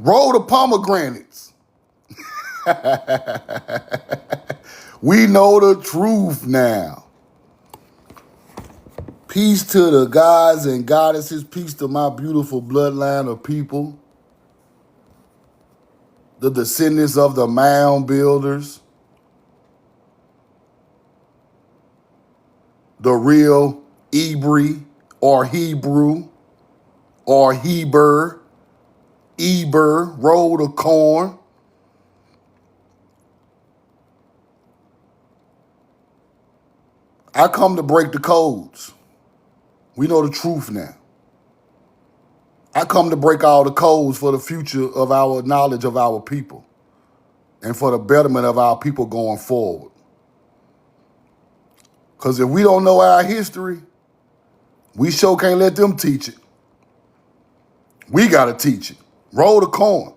Roll the pomegranates. We know the truth now. Peace to the gods and goddesses. Peace to my beautiful bloodline of people. The descendants of the mound builders. The real Ebri or Hebrew or Heber. Eber, roll the corn. I come to break the codes. We know the truth now. I come to break all the codes for the future of our knowledge of our people and for the betterment of our people going forward. Because if we don't know our history, we sure can't let them teach it. We got to teach it. Roll the corn.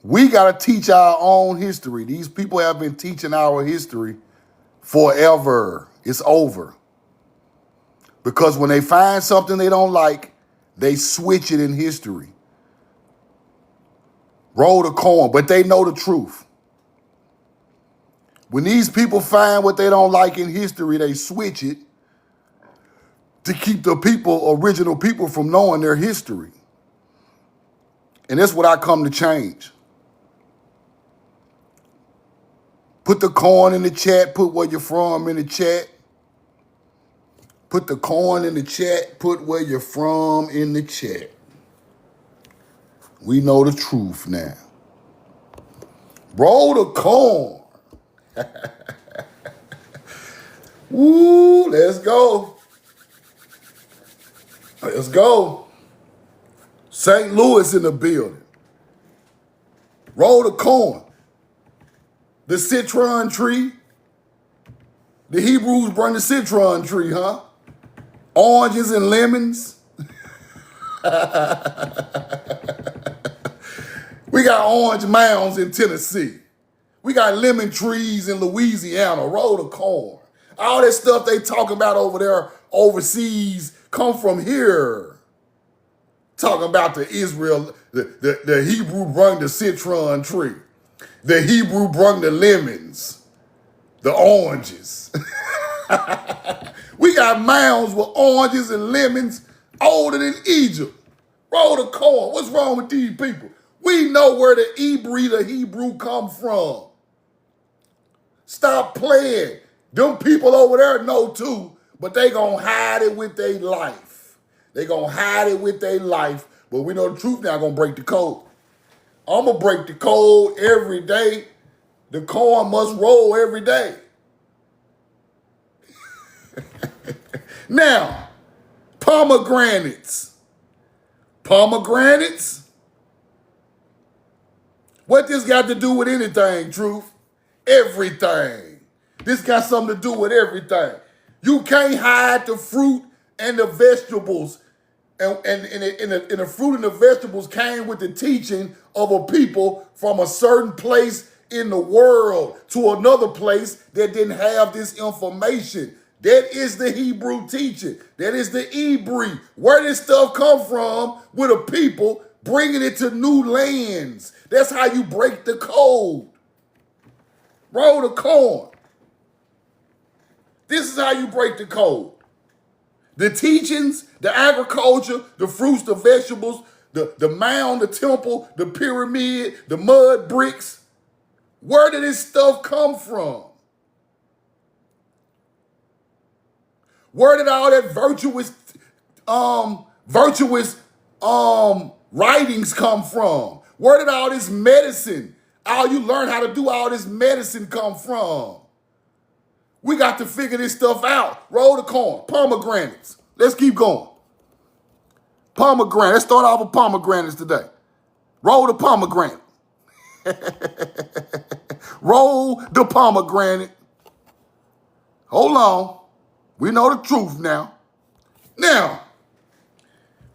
We got to teach our own history. These people have been teaching our history forever. It's over. Because when they find something they don't like, they switch it in history. Roll the corn, but they know the truth. When these people find what they don't like in history, they switch it to keep the people, original people, from knowing their history. And that's what I come to change. Put the corn in the chat. Put where you're from in the chat. Put the corn in the chat. Put where you're from in the chat. We know the truth now. Roll the corn. Woo, let's go. Let's go. St. Louis in the building. Roll the corn. The citron tree. The Hebrews bring the citron tree, huh? Oranges and lemons. We got orange mounds in Tennessee. We got lemon trees in Louisiana. Roll the corn. All that stuff they talking about over there overseas come from here. Talking about the Israel, the Hebrew brung the citron tree. The Hebrew brung the lemons, the oranges. We got mounds with oranges and lemons older than Egypt. Roll the corn. What's wrong with these people? We know where the Hebrew come from. Stop playing. Them people over there know too, but they gonna hide it with their life. They gonna hide it with their life, but we know the truth now. Gonna break the code. I'm gonna break the code every day. The corn must roll every day. Now, pomegranates. Pomegranates? What this got to do with anything, Truth? Everything. This got something to do with everything. You can't hide the fruit and the vegetables. And the fruit and the vegetables came with the teaching of a people from a certain place in the world to another place that didn't have this information. That is the Hebrew teaching. That is the Ebri. Where did stuff come from with a people bringing it to new lands? That's how you break the code. Roll the corn. This is how you break the code. The teachings, the agriculture, the fruits, the vegetables, the mound, the temple, the pyramid, the mud bricks. Where did this stuff come from? Where did all that virtuous writings come from? Where did all this medicine, all you learn how to do all this medicine come from? We got to figure this stuff out. Roll the corn. Pomegranates. Let's keep going. Pomegranate. Let's start off with pomegranates today. Roll the pomegranate. Roll the pomegranate. Hold on. We know the truth now. Now,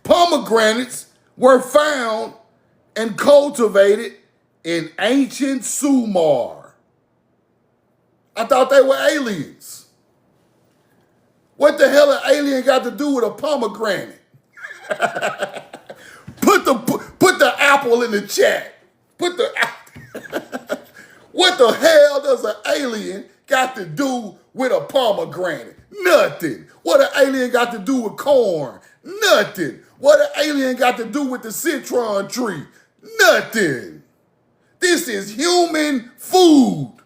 pomegranates were found and cultivated in ancient Sumer. I thought they were aliens. What the hell an alien got to do with a pomegranate? Put the apple in the chat. Put the What the hell does an alien got to do with a pomegranate? Nothing. What an alien got to do with corn? Nothing. What an alien got to do with the citron tree? Nothing. This is human food.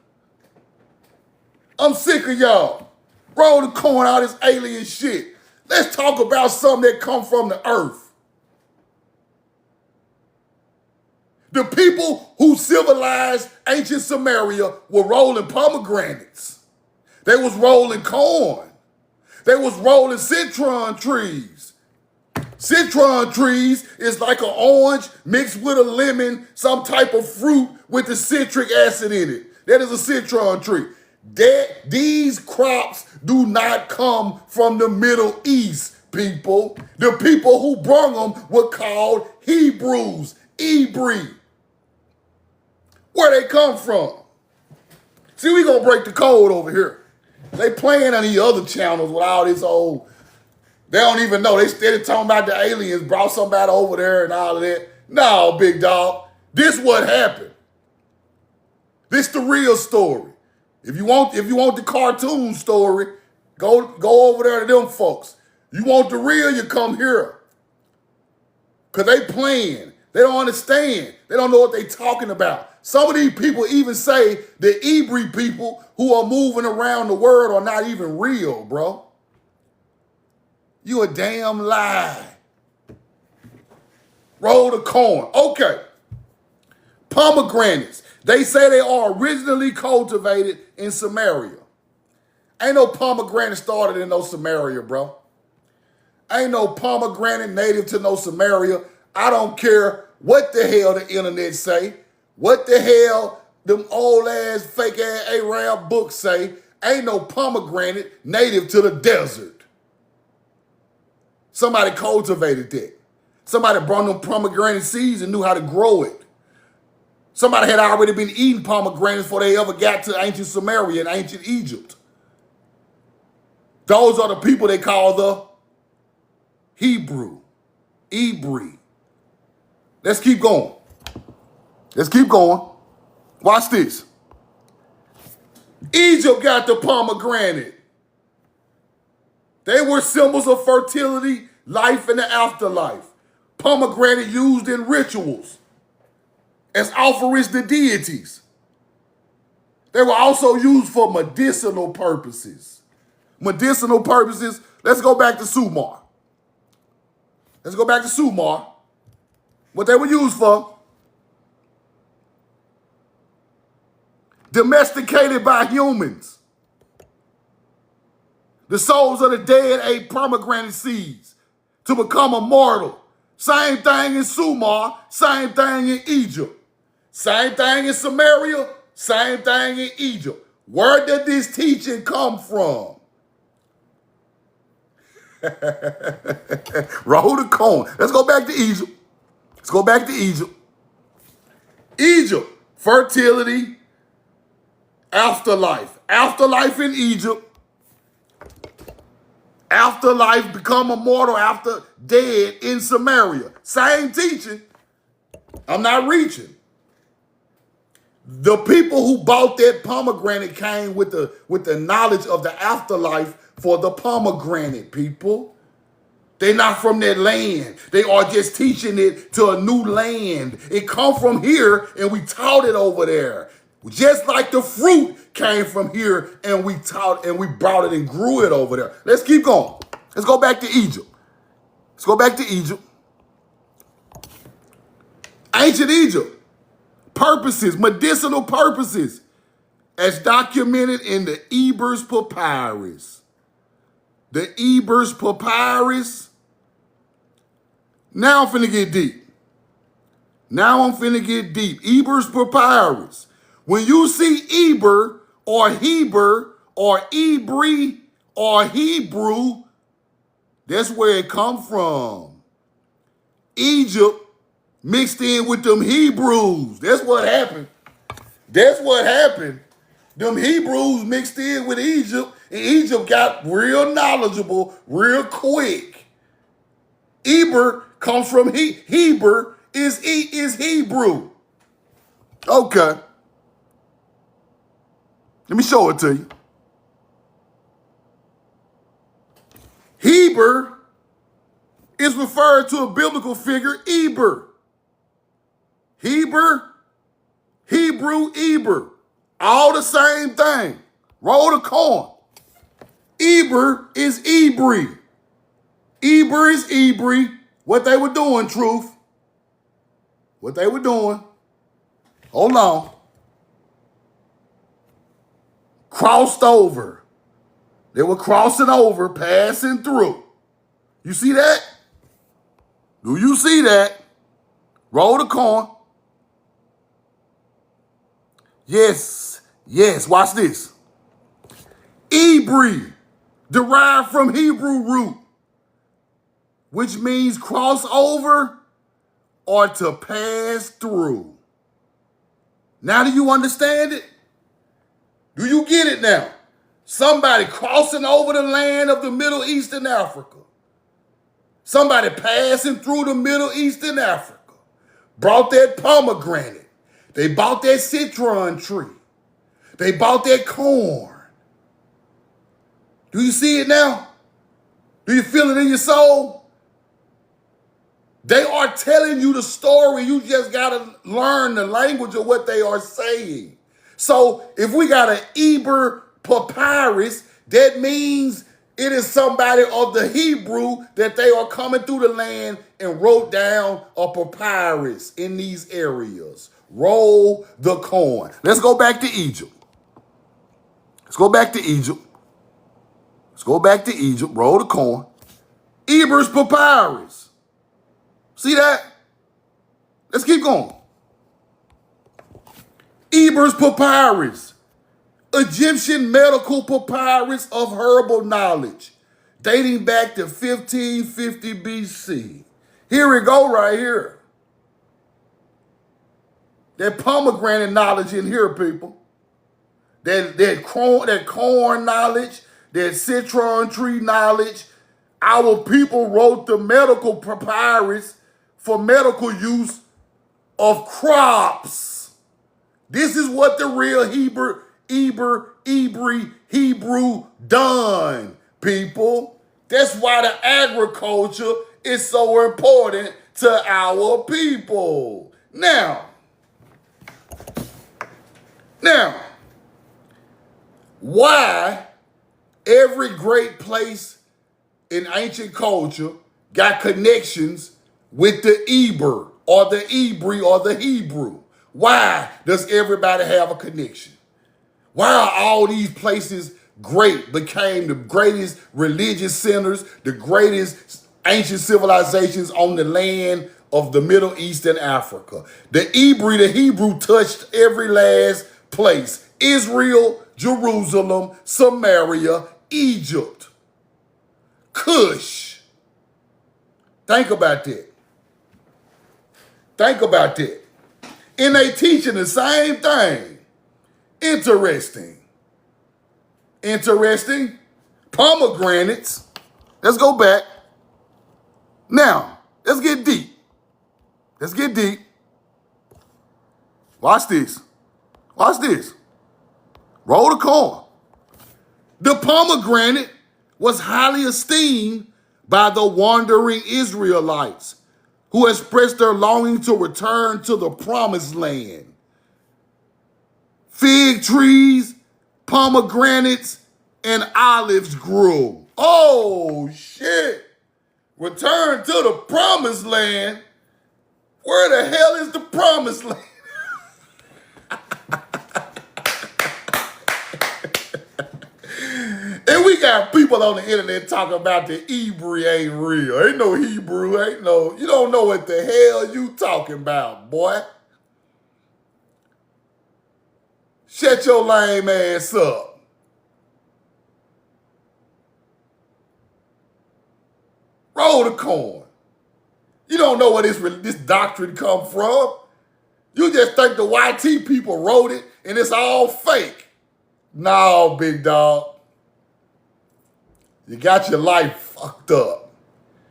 I'm sick of y'all. Roll the corn out of this alien shit. Let's talk about something that come from the earth. The people who civilized ancient Samaria were rolling pomegranates. They was rolling corn. They was rolling citron trees. Citron trees is like an orange mixed with a lemon, some type of fruit with the citric acid in it. That is a citron tree. These crops do not come from the Middle East, people. The people who brought them were called Hebrews, Hebrew. Where they come from? See, we gonna break the code over here. They playing on these other channels with all this old, they don't even know. They steady talking about the aliens brought somebody over there and all of that. No, big dog. This what happened. This the real story. If you want the cartoon story, go over there to them folks. You want the real, you come here. Cause they playing. They don't understand. They don't know what they talking about. Some of these people even say the Hebrew people who are moving around the world are not even real, bro. You a damn lie. Roll the corn. Okay. Pomegranates. They say they are originally cultivated in Samaria. Ain't no pomegranate started in no Samaria, bro. Ain't no pomegranate native to no Samaria. I don't care what the hell the internet say. What the hell them old ass, fake ass Arab books say. Ain't no pomegranate native to the desert. Somebody cultivated that. Somebody brought them pomegranate seeds and knew how to grow it. Somebody had already been eating pomegranates before they ever got to ancient Samaria and ancient Egypt. Those are the people they call the Hebrew. Let's keep going. Let's keep going. Watch this. Egypt got the pomegranate. They were symbols of fertility, life, and the afterlife. Pomegranate used in rituals as offerings to deities. They were also used for medicinal purposes. Medicinal purposes. Let's go back to Sumar. What they were used for. Domesticated by humans. The souls of the dead ate pomegranate seeds to become immortal. Same thing in Sumar, same thing in Egypt. Same thing in Samaria, same thing in Egypt. Where did this teaching come from? Roll the cone. Let's go back to Egypt. Egypt, fertility, afterlife. Afterlife in Egypt. Afterlife, become immortal after dead in Samaria. Same teaching. I'm not reaching. The people who bought that pomegranate came with the knowledge of the afterlife for the pomegranate, people. They're not from that land. They are just teaching it to a new land. It come from here and we taught it over there. Just like the fruit came from here and we taught and we brought it and grew it over there. Let's keep going. Let's go back to Egypt. Ancient Egypt. Purposes, medicinal purposes, as documented in the Ebers Papyrus. The Ebers Papyrus. Now I'm finna get deep. Ebers Papyrus. When you see Eber or Heber or Ebri or Hebrew, that's where it come from. Egypt mixed in with them Hebrews. That's what happened. Them Hebrews mixed in with Egypt, and Egypt got real knowledgeable real quick. Eber comes from Heber, is Hebrew. Okay. Let me show it to you. Heber is referred to a biblical figure, Eber. Heber, Hebrew, Eber. All the same thing. Roll the coin. Eber is Ebri. Eber is Ebri. What they were doing, truth. What they were doing. Hold on. Crossed over. They were crossing over, passing through. You see that? Do you see that? Roll the coin. Yes, yes, watch this. Ebri, derived from Hebrew root, which means cross over or to pass through. Now do you understand it? Do you get it now? Somebody crossing over the land of the Middle East and Africa. Somebody passing through the Middle East and Africa. Brought that pomegranate. They bought that citron tree. They bought that corn. Do you see it now? Do you feel it in your soul? They are telling you the story. You just got to learn the language of what they are saying. So if we got an Ebers Papyrus, that means it is somebody of the Hebrew that they are coming through the land and wrote down a papyrus in these areas. Roll the coin. Let's go back to Egypt. Let's go back to Egypt. Let's go back to Egypt. Roll the coin. Ebers Papyrus. See that? Let's keep going. Ebers Papyrus. Egyptian medical papyrus of herbal knowledge, dating back to 1550 BC. Here we go right here. That pomegranate knowledge in here, people. That corn knowledge, that citron tree knowledge. Our people wrote the medical papyrus for medical use of crops. This is what the real Hebrew done, people. That's why the agriculture is so important to our people. Now, why every great place in ancient culture got connections with the Eber or the Ebri or the Hebrew? Why does everybody have a connection? Why are all these places great, became the greatest religious centers, the greatest ancient civilizations on the land of the Middle East and Africa? The Ebri, the Hebrew, touched every last place. Israel, Jerusalem, Samaria, Egypt, Cush. Think about that. Think about that. And they teaching the same thing. Interesting. Pomegranates. Let's go back. Now, let's get deep. Watch this. Roll the coin. The pomegranate was highly esteemed by the wandering Israelites who expressed their longing to return to the promised land. Fig trees, pomegranates, and olives grew. Oh, shit. Return to the promised land? Where the hell is the promised land? And we got people on the internet talking about the Hebrew ain't real. Ain't no Hebrew, you don't know what the hell you talking about, boy. Shut your lame ass up. Roll the coin. You don't know where this doctrine come from. You just think the YT people wrote it and it's all fake. No, big dog. You got your life fucked up.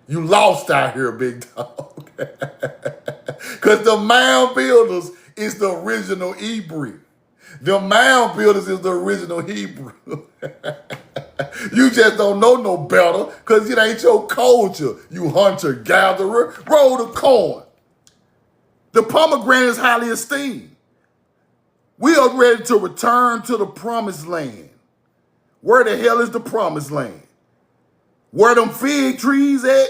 You lost out here, big dog. Because the mound builders is the original Hebrew. The mound builders is the original Hebrew. You just don't know no better because it ain't your culture, you hunter-gatherer. Roll the corn. The pomegranate is highly esteemed. We are ready to return to the promised land. Where the hell is the promised land? Where them fig trees at?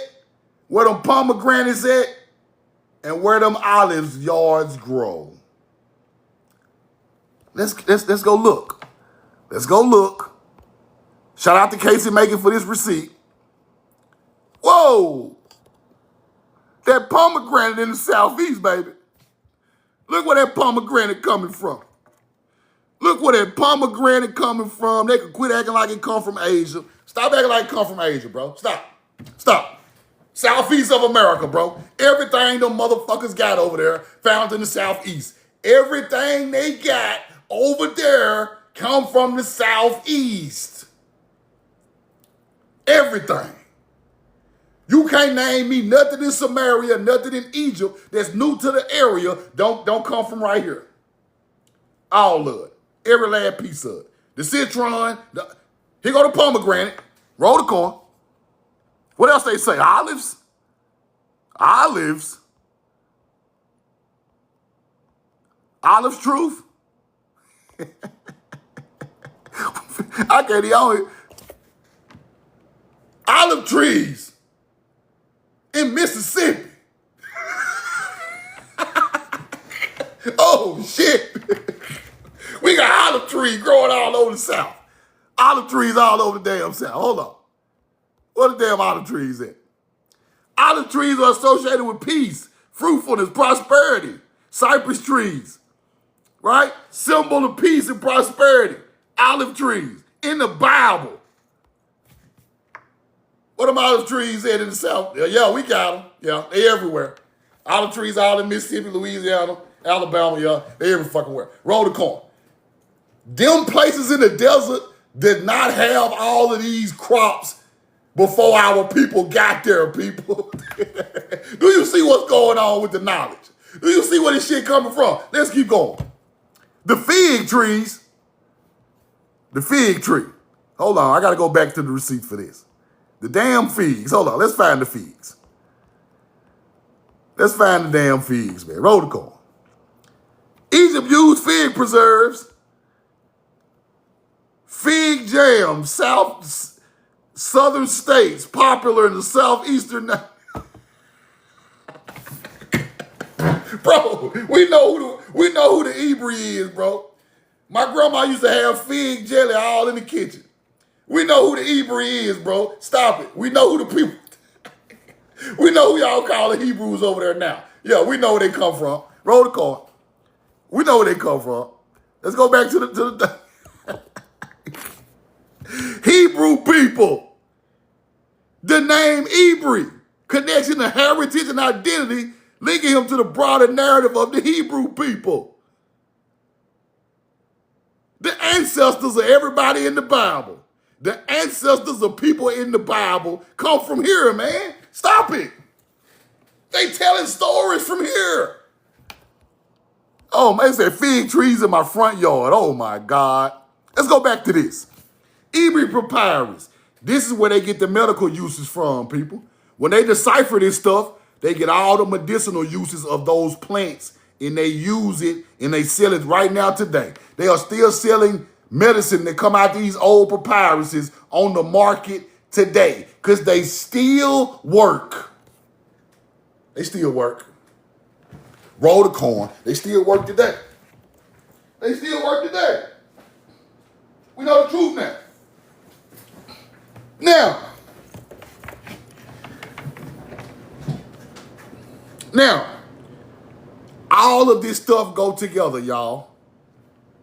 Where them pomegranates at? And where them olive yards grow? Let's go look. Let's go look. Shout out to Casey Making for this receipt. Whoa! That pomegranate in the southeast, baby. Look where that pomegranate coming from. Look where that pomegranate coming from. They can quit acting like it come from Asia. Stop acting like it come from Asia, bro. Stop. Stop. Southeast of America, bro. Everything them motherfuckers got over there found in the southeast. Everything they got over there come from the southeast. Everything. You can't name me nothing in Samaria, nothing in Egypt that's new to the area. Don't come from right here. All of it. Every last piece of it. The citron. Here go the pomegranate. Roll the corn. What else they say? Olives? Olives? Olives truth? I can't even. Olive trees in Mississippi. Oh, shit. We got olive trees growing all over the South. Olive trees all over the damn South. Hold on. Where the damn olive trees at? Olive trees are associated with peace, fruitfulness, prosperity. Cypress trees, right? Symbol of peace and prosperity. Olive trees in the Bible. What them olive trees at in the South? Yeah, we got them. Yeah, they everywhere. Olive trees all in Mississippi, Louisiana, Alabama, yeah, they every fucking where. Roll the corn. Them places in the desert did not have all of these crops before our people got there, people. Do you see what's going on with the knowledge? Do you see where this shit coming from? Let's keep going. The fig trees. The fig tree. Hold on, I got to go back to the receipt for this. The damn figs. Hold on, let's find the figs. Let's find the damn figs, man. Roll the corn. Egypt used fig preserves. Fig jam, southern states, popular in the southeastern. Bro, we know who the Hebrew is, bro. My grandma used to have fig jelly all in the kitchen. We know who the Hebrew is, bro. Stop it. We know who the people. We know who y'all call the Hebrews over there now. Yeah, we know where they come from. Roll the corn. We know where they come from. Let's go back to the Hebrew people. The name Hebrew, connection to heritage and identity, linking him to the broader narrative of the Hebrew people. The ancestors of everybody in the Bible. The ancestors of people in the Bible come from here, man. Stop it. They telling stories from here. Oh, man, they said fig trees in my front yard. Oh, my God. Let's go back to this. Ebers Papyrus. This is where they get the medical uses from, people. When they decipher this stuff, they get all the medicinal uses of those plants, and they use it, and they sell it right now today. They are still selling medicine that come out these old papyruses on the market today because they still work. They still work. Roll the corn. They still work today. They still work today. We know the truth now. Now, all of this stuff go together, y'all.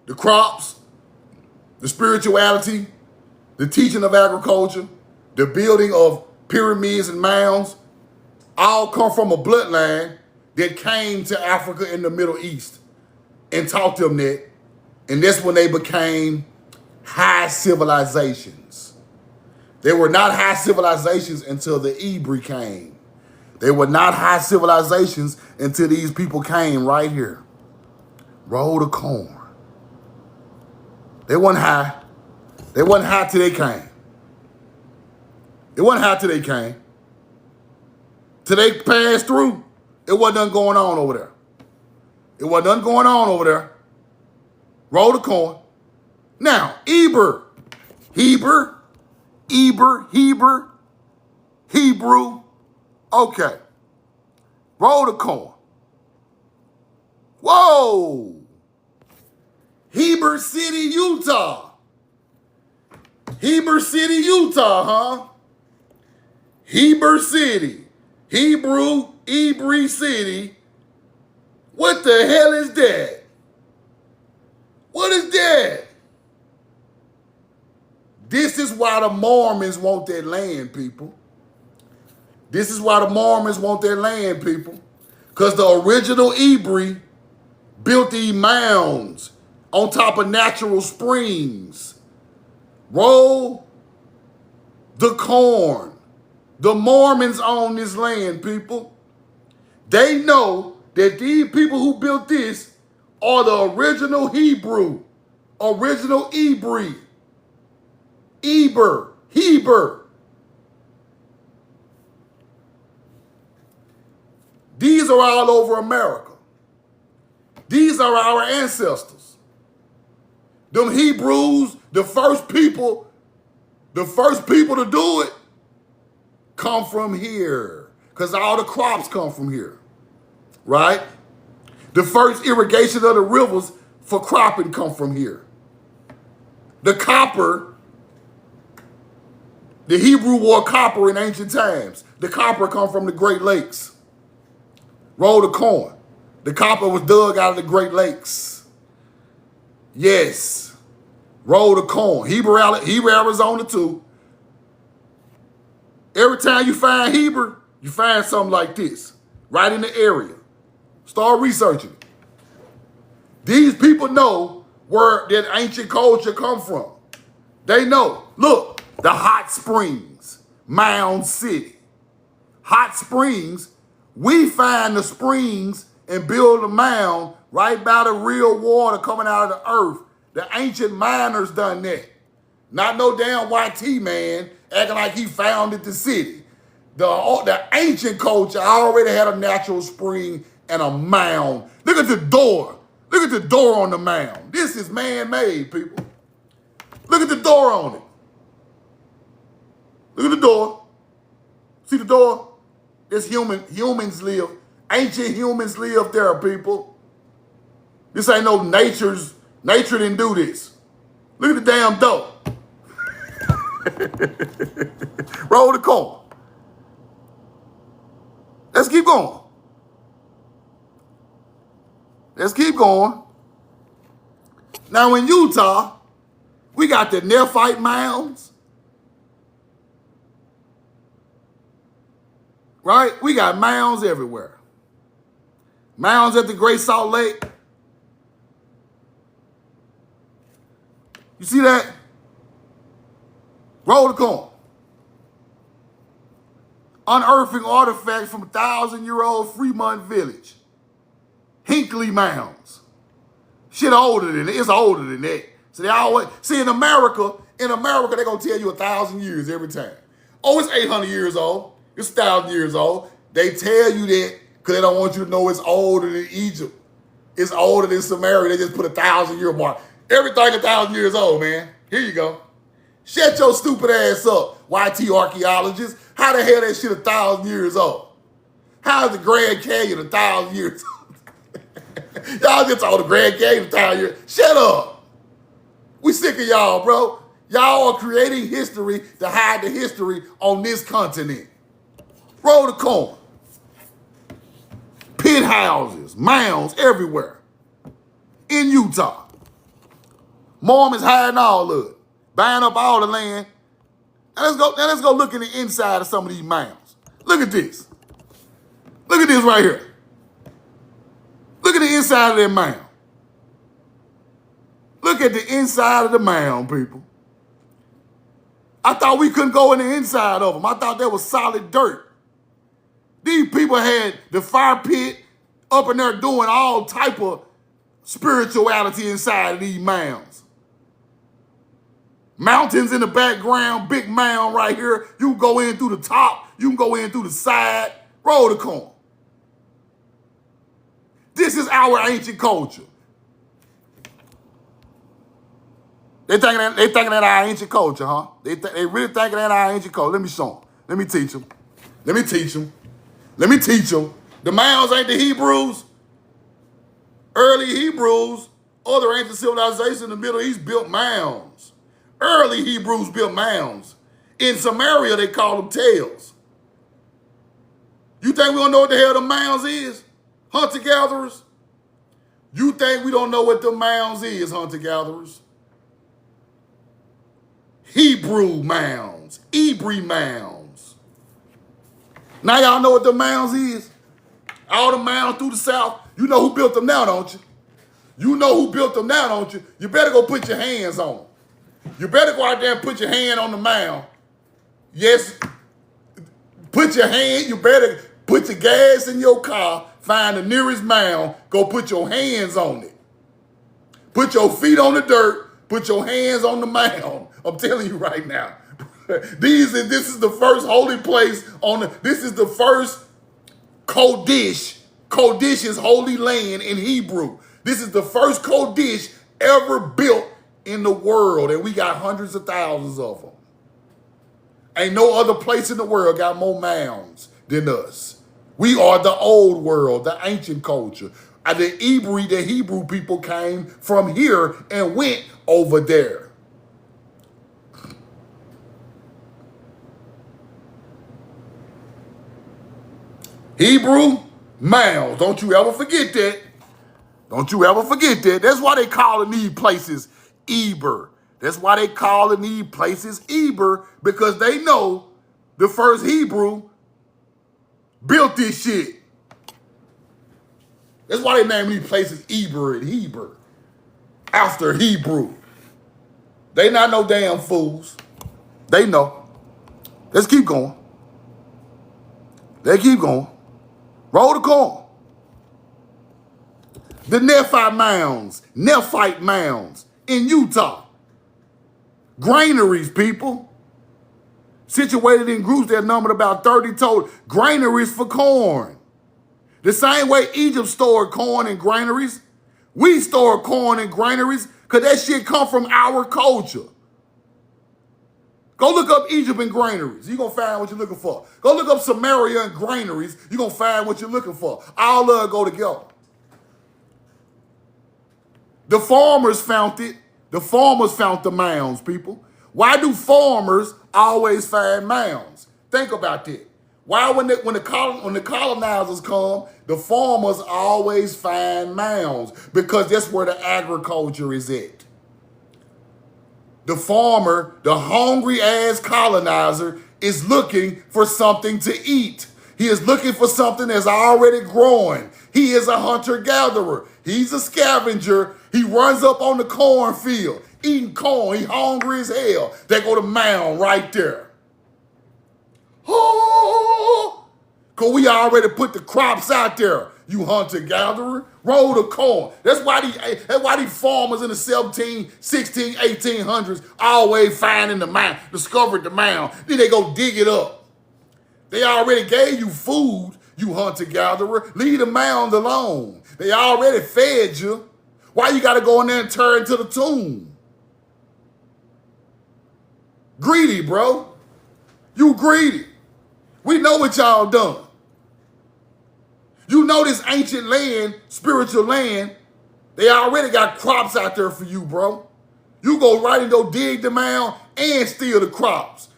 The crops, the spirituality, the teaching of agriculture, the building of pyramids and mounds, all come from a bloodline that came to Africa in the Middle East and taught them that. And that's when they became high civilizations. They were not high civilizations until the Hebrew came. They were not high civilizations until these people came right here. Roll the corn. They wasn't high. They wasn't high till they came. It wasn't high till they came. Till they passed through, it wasn't nothing going on over there. It wasn't nothing going on over there. Roll the corn. Now, Hebrew. Okay. Roll the corn. Whoa. Heber City, Utah. Heber City, Utah, huh? Heber City. Hebrew City. What the hell is that? What is that? This is why the Mormons want that land, people. This is why the Mormons want their land, people. Because the original Hebrew built these mounds on top of natural springs. Roll the corn. The Mormons own this land, people. They know that these people who built this are the original Hebrew. Original Hebrew. Heber. These are all over America. These are our ancestors. Them Hebrews, the first people to do it, come from here. Because all the crops come from here. Right? The first irrigation of the rivers for cropping come from here. The copper, the Hebrew wore copper in ancient times. The copper come from the Great Lakes. Roll the corn. The copper was dug out of the Great Lakes. Yes. Roll the corn. Heber, Arizona too. Every time you find Heber, you find something like this. Right in the area. Start researching it. These people know where that ancient culture come from. They know. Look, the hot springs, Mounds City. Hot springs, we find the springs and build a mound right by the real water coming out of the earth. The ancient miners done that. Not no damn YT man acting like he founded the city. The ancient culture already had a natural spring and a mound. Look at the door. Look at the door on the mound. This is man-made, people. Look at the door on it. Look at the door. See the door? This humans live. Ancient humans live there, people. This ain't no nature didn't do this. Look at the damn door. Roll the corn. Let's keep going. Let's keep going. Now in Utah, we got the Nephite mounds. Right? We got mounds everywhere. Mounds at the Great Salt Lake. You see that? Roll the corn. Unearthing artifacts from 1,000-year-old Fremont village. Hinkley Mounds. Shit older than it. It's older than that. So they always, see in America, they're going to tell you 1,000 years every time. Oh, it's 800 years old. It's 1,000 years old. They tell you that because they don't want you to know it's older than Egypt. It's older than Samaria. They just put 1,000-year mark. Everything 1,000 years old, man. Here you go. Shut your stupid ass up, YT archaeologists. How the hell that shit 1,000 years old? How is the Grand Canyon 1,000 years old? Y'all just told the Grand Canyon 1,000 years. Shut up. We sick of y'all, bro. Y'all are creating history to hide the history on this continent. Roll the corn. Pit houses, mounds everywhere. In Utah. Mormons hiding all of it. Buying up all the land. Now let's go look in the inside of some of these mounds. Look at this. Look at this right here. Look at the inside of that mound. Look at the inside of the mound, people. I thought we couldn't go in the inside of them. I thought that was solid dirt. These people had the fire pit up in there doing all type of spirituality inside of these mounds. Mountains in the background, big mound right here. You can go in through the top. You can go in through the side. Roll the corn. This is our ancient culture. They thinking that our ancient culture, huh? They really thinking that our ancient culture. Let me show them. Let me teach them. Let me teach them. Let me teach them. The mounds ain't the Hebrews. Early Hebrews, other ancient civilizations in the Middle East built mounds. Early Hebrews built mounds. In Samaria, they call them tails. You think we don't know what the hell the mounds is? Hunter-gatherers? You think we don't know what the mounds is, hunter-gatherers? Hebrew mounds. Hebrew mounds. Now y'all know what the mounds is? All the mounds through the South. You know who built them now, don't you? You know who built them now, don't you? You better go put your hands on them. You better go out there and put your hand on the mound. Yes, put your hand, you better put your gas in your car, find the nearest mound, go put your hands on it. Put your feet on the dirt, put your hands on the mound. I'm telling you right now. This is the first holy place this is the first Kodesh. Kodesh is holy land in Hebrew. This is the first Kodesh ever built in the world, and we got hundreds of thousands of them. Ain't no other place in the world got more mounds than us. We are the old world, the ancient culture. The Hebrew people came from here and went over there. Hebrew mounds. Don't you ever forget that. Don't you ever forget that. That's why they calling these places Eber. That's why they calling these places Eber, because they know the first Hebrew built this shit. That's why they name these places Eber and Heber, after Hebrew. They not no damn fools. They know. Let's keep going. Let's keep going. Roll the corn. The Nephite mounds in Utah. Granaries, people. Situated in groups that numbered about 30 total. Granaries for corn. The same way Egypt stored corn in granaries, we store corn in granaries because that shit come from our culture. Go look up Egypt and granaries. You're going to find what you're looking for. Go look up Samaria and granaries. You're going to find what you're looking for. All of it go together. The farmers found it. The farmers found the mounds, people. Why do farmers always find mounds? Think about that. Why when the colonizers come, the farmers always find mounds? Because that's where the agriculture is at. The farmer, the hungry-ass colonizer, is looking for something to eat. He is looking for something that's already growing. He is a hunter-gatherer. He's a scavenger. He runs up on the cornfield, eating corn. He hungry as hell. They go to mound right there. Oh, because we already put the crops out there. You hunter-gatherer, roll the corn. That's why these farmers in the 17, 16, 1800s always finding the mound, discovered the mound. Then they go dig it up. They already gave you food, you hunter-gatherer. Leave the mound alone. They already fed you. Why you got to go in there and turn to the tomb? Greedy, bro. You greedy. We know what y'all done. You know this ancient land, spiritual land, they already got crops out there for you, bro. You go right and go dig the mound and steal the crops.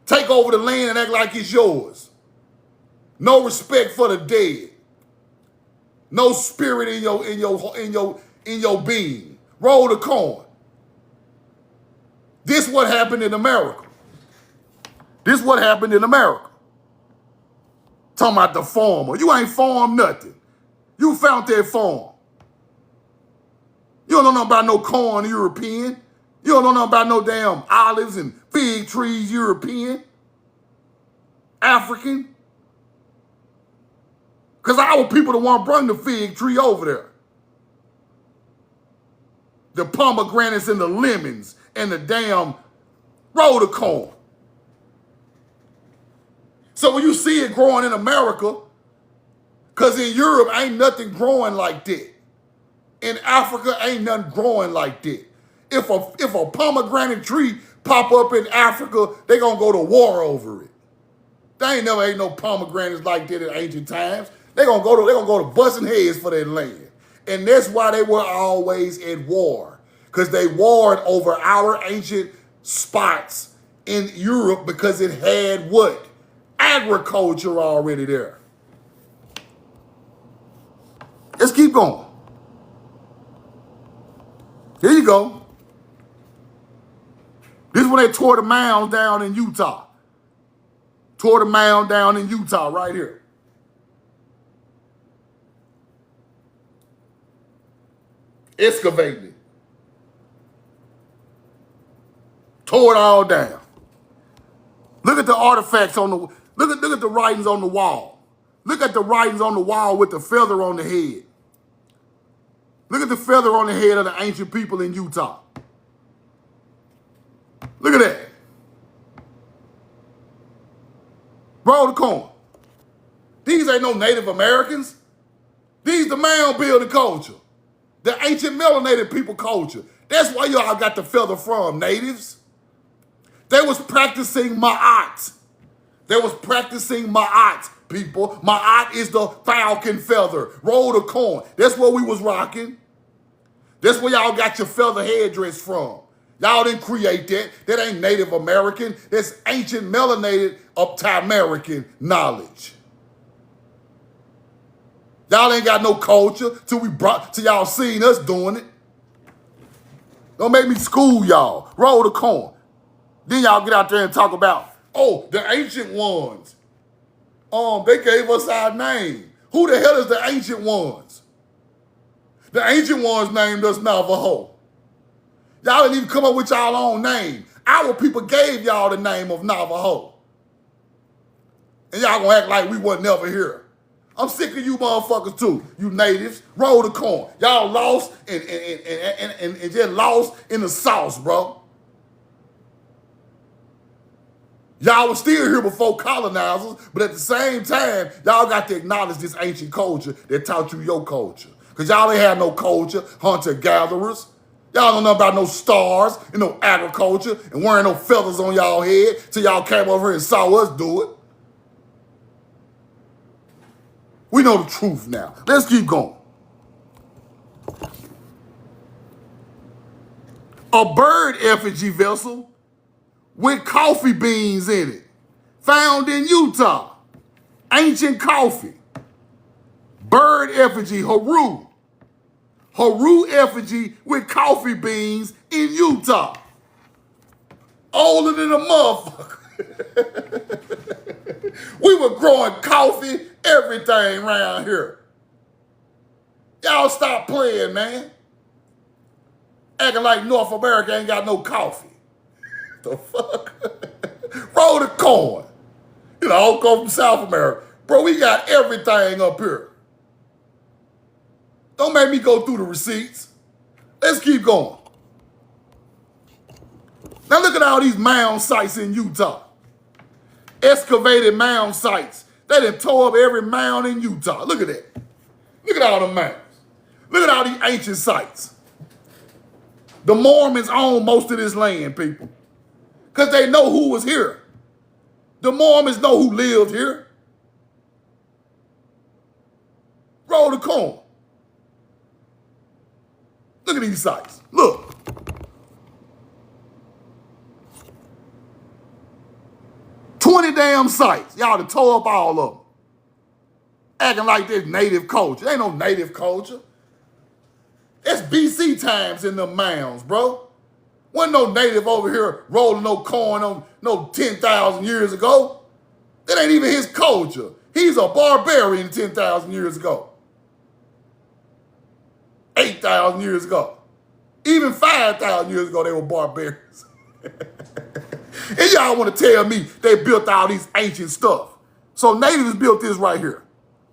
Take over the land and act like it's yours. No respect for the dead. No spirit in your being. Roll the corn. This what happened in America. This what happened in America. Talking about the farmer. You ain't farmed nothing. You found that farm. You don't know nothing about no corn, European. You don't know nothing about no damn olives and fig trees, European. African. Because our people the one bring the fig tree over there. The pomegranates and the lemons and the damn roller corn. So when you see it growing in America, because in Europe ain't nothing growing like that. In Africa ain't nothing growing like that. If a pomegranate tree pop up in Africa, they gonna go to war over it. They ain't never ate no pomegranates like that in ancient times. They gonna go to busting heads for their land. And that's why they were always at war. Because they warred over our ancient spots in Europe because it had what? Agriculture already there. Let's keep going. Here you go. This is when they tore the mounds down in Utah. Tore the mound down in Utah right here. Excavating it. Tore it all down. Look at the artifacts on the, look at the writings on the wall. Look at the writings on the wall with the feather on the head. Look at the feather on the head of the ancient people in Utah. Look at that. Roll the corn. These ain't no Native Americans. These the mound building culture. The ancient melanated people culture. That's why y'all got the feather from, natives. They was practicing ma'at. They was practicing ma'at, people. Ma'at is the falcon feather. Roll the corn. That's what we was rocking. That's where y'all got your feather headdress from. Y'all didn't create that. That ain't Native American. That's ancient melanated Tamerican knowledge. Y'all ain't got no culture till y'all seen us doing it. Don't make me school y'all. Roll the corn. Then y'all get out there and talk about, oh, the ancient ones. They gave us our name. Who the hell is the ancient ones? The ancient ones named us Navajo. Y'all didn't even come up with y'all own name. Our people gave y'all the name of Navajo. And y'all gonna act like we wasn't never here. I'm sick of you motherfuckers too, you natives. Roll the corn. Y'all lost and just lost in the sauce, bro. Y'all was still here before colonizers, but at the same time, y'all got to acknowledge this ancient culture that taught you your culture. Because y'all ain't had no culture, hunter-gatherers. Y'all don't know about no stars and no agriculture and wearing no feathers on y'all head till y'all came over here and saw us do it. We know the truth now. Let's keep going. A bird effigy vessel with coffee beans in it, found in Utah. Ancient coffee. Bird effigy, Haru. Haru effigy with coffee beans in Utah. Older than a motherfucker. We were growing coffee, everything around here. Y'all stop playing, man. Acting like North America ain't got no coffee. The fuck? Roll the corn. You know, I'll go from South America. Bro, we got everything up here. Don't make me go through the receipts. Let's keep going. Now look at all these mound sites in Utah. Excavated mound sites. They done tore up every mound in Utah. Look at that. Look at all the mounds. Look at all these ancient sites. The Mormons own most of this land, people. Because they know who was here. The Mormons know who lived here. Roll the corn. Look at these sites. Look. Damn sites. Y'all done tore up all of them. Acting like this native culture. Ain't no native culture. That's BC times in the mounds, bro. Wasn't no native over here rolling no corn on no 10,000 years ago. That ain't even his culture. He's a barbarian 10,000 years ago. 8,000 years ago. Even 5,000 years ago, they were barbarians. And y'all want to tell me they built all these ancient stuff. So natives built this right here.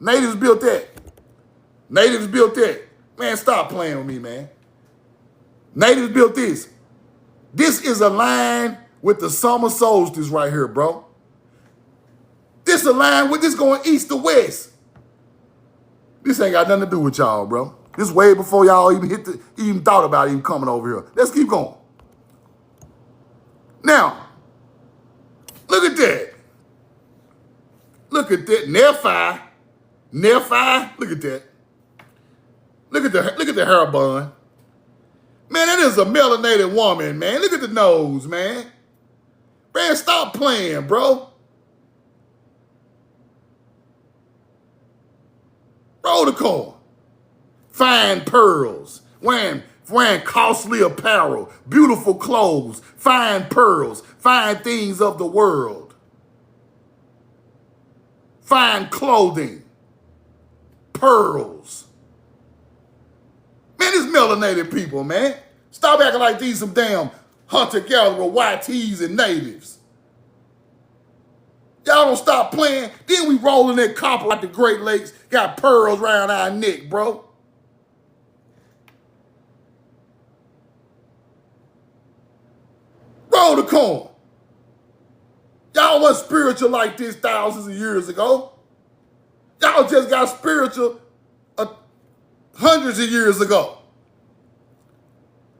Natives built that. Natives built that. Man, stop playing with me, man. Natives built this. This is aligned with the summer solstice right here, bro. This aligned with this going east to west. This ain't got nothing to do with y'all, bro. This way before y'all even thought about even coming over here. Let's keep going. Now, look at that. Look at that. Nephi. Look at that. Look at the hair bun. Man, that is a melanated woman, man. Look at the nose, man. Man, stop playing, bro. Roll the coin. Fine pearls. Wearing costly apparel. Beautiful clothes. Fine pearls. Fine things of the world. Fine clothing. Pearls. Man, it's melanated people, man. Stop acting like these some damn hunter-gatherer, YTs and natives. Y'all don't stop playing. Then we rolling that copper like the Great Lakes. Got pearls around our neck, bro. Roll the coin. Y'all wasn't spiritual like this thousands of years ago. Y'all just got spiritual hundreds of years ago.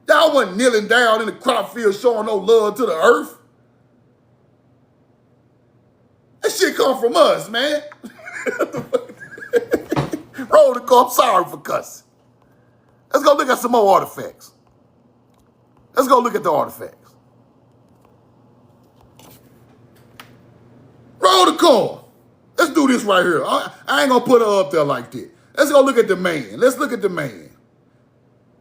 Y'all wasn't kneeling down in the crop field showing no love to the earth. That shit come from us, man. Roll the call. I'm sorry for cussing. Let's go look at some more artifacts. Let's go look at the artifacts. Roll the call. Let's do this right here. I ain't gonna put her up there like that. Let's go look at the man. Let's look at the man.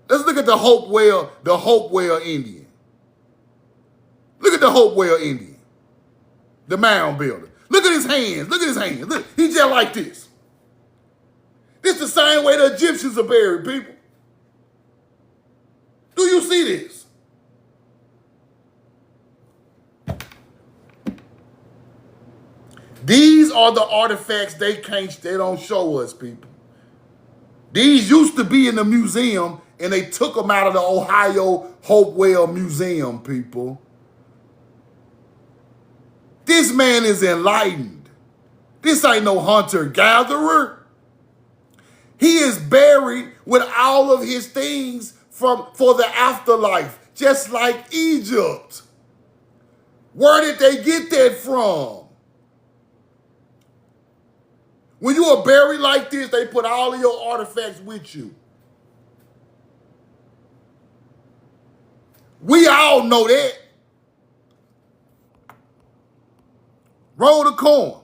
Let's look at the Hopewell Indian. Look at the Hopewell Indian. The mound builder. Look at his hands. Look at his hands. Look, he's just like this. This the same way the Egyptians are buried, people. Do you see this? These are the artifacts they don't show us, people. These used to be in the museum, and they took them out of the Ohio Hopewell Museum, people. This man is enlightened. This ain't no hunter-gatherer. He is buried with all of his things for the afterlife, just like Egypt. Where did they get that from? When you are buried like this, they put all of your artifacts with you. We all know that. Roll the coin.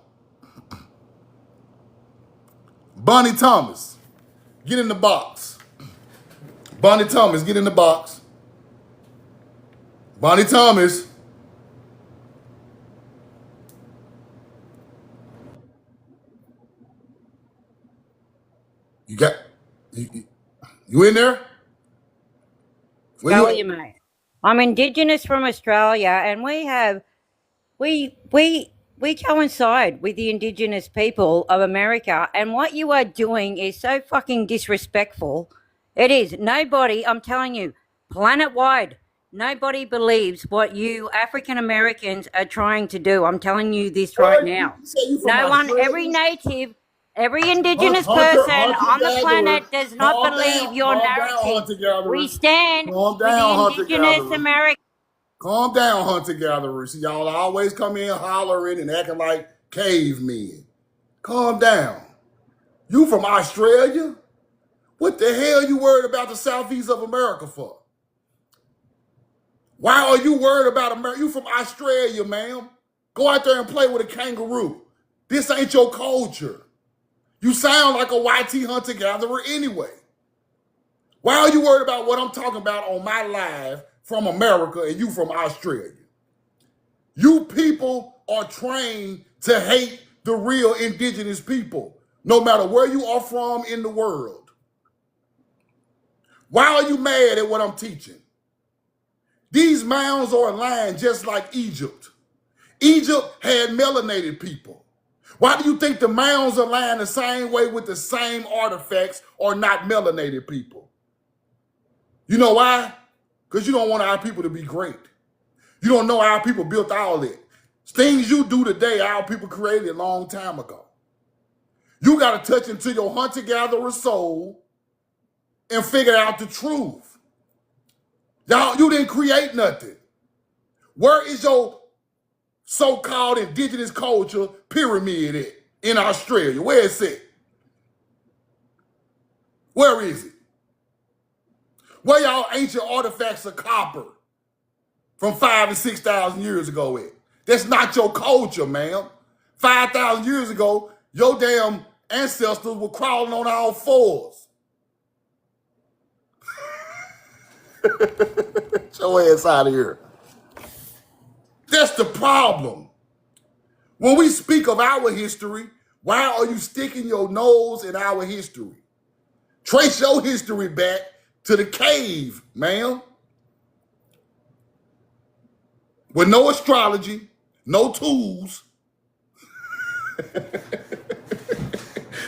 Bonnie Thomas, get in the box. Bonnie Thomas, get in the box. Bonnie Thomas. You in there? Australia, mate. I'm Indigenous from Australia, and we coincide with the Indigenous people of America. And what you are doing is so fucking disrespectful. It is. Nobody, I'm telling you, planet-wide, nobody believes what you African Americans are trying to do. I'm telling you this right now. No one, every native, every Indigenous person on the planet does not believe your narrative. We stand with the Indigenous Americans. Calm down, hunter-gatherers. Y'all always come in hollering and acting like cavemen. Calm down. You from Australia? What the hell you worried about the southeast of America for? Why are you worried about America? You from Australia, ma'am. Go out there and play with a kangaroo. This ain't your culture. You sound like a YT hunter-gatherer anyway. Why are you worried about what I'm talking about on my live from America and you from Australia? You people are trained to hate the real indigenous people, no matter where you are from in the world. Why are you mad at what I'm teaching? These mounds are aligned just like Egypt. Egypt had melanated people. Why do you think the mounds are lying the same way with the same artifacts or not melanated people? You know why? Because you don't want our people to be great. You don't know our people built all that. Things you do today, our people created a long time ago. You got to touch into your hunter-gatherer soul and figure out the truth. Y'all, you didn't create nothing. Where is your so-called indigenous culture pyramid at in Australia? Where is it? Where is it? Where y'all ancient artifacts of copper from 5,000 to 6,000 years ago at? That's not your culture, man. 5,000 years ago, your damn ancestors were crawling on all fours. Get your ass out of here. That's the problem. When we speak of our history, why are you sticking your nose in our history? Trace your history back to the cave, man. With no astrology, no tools.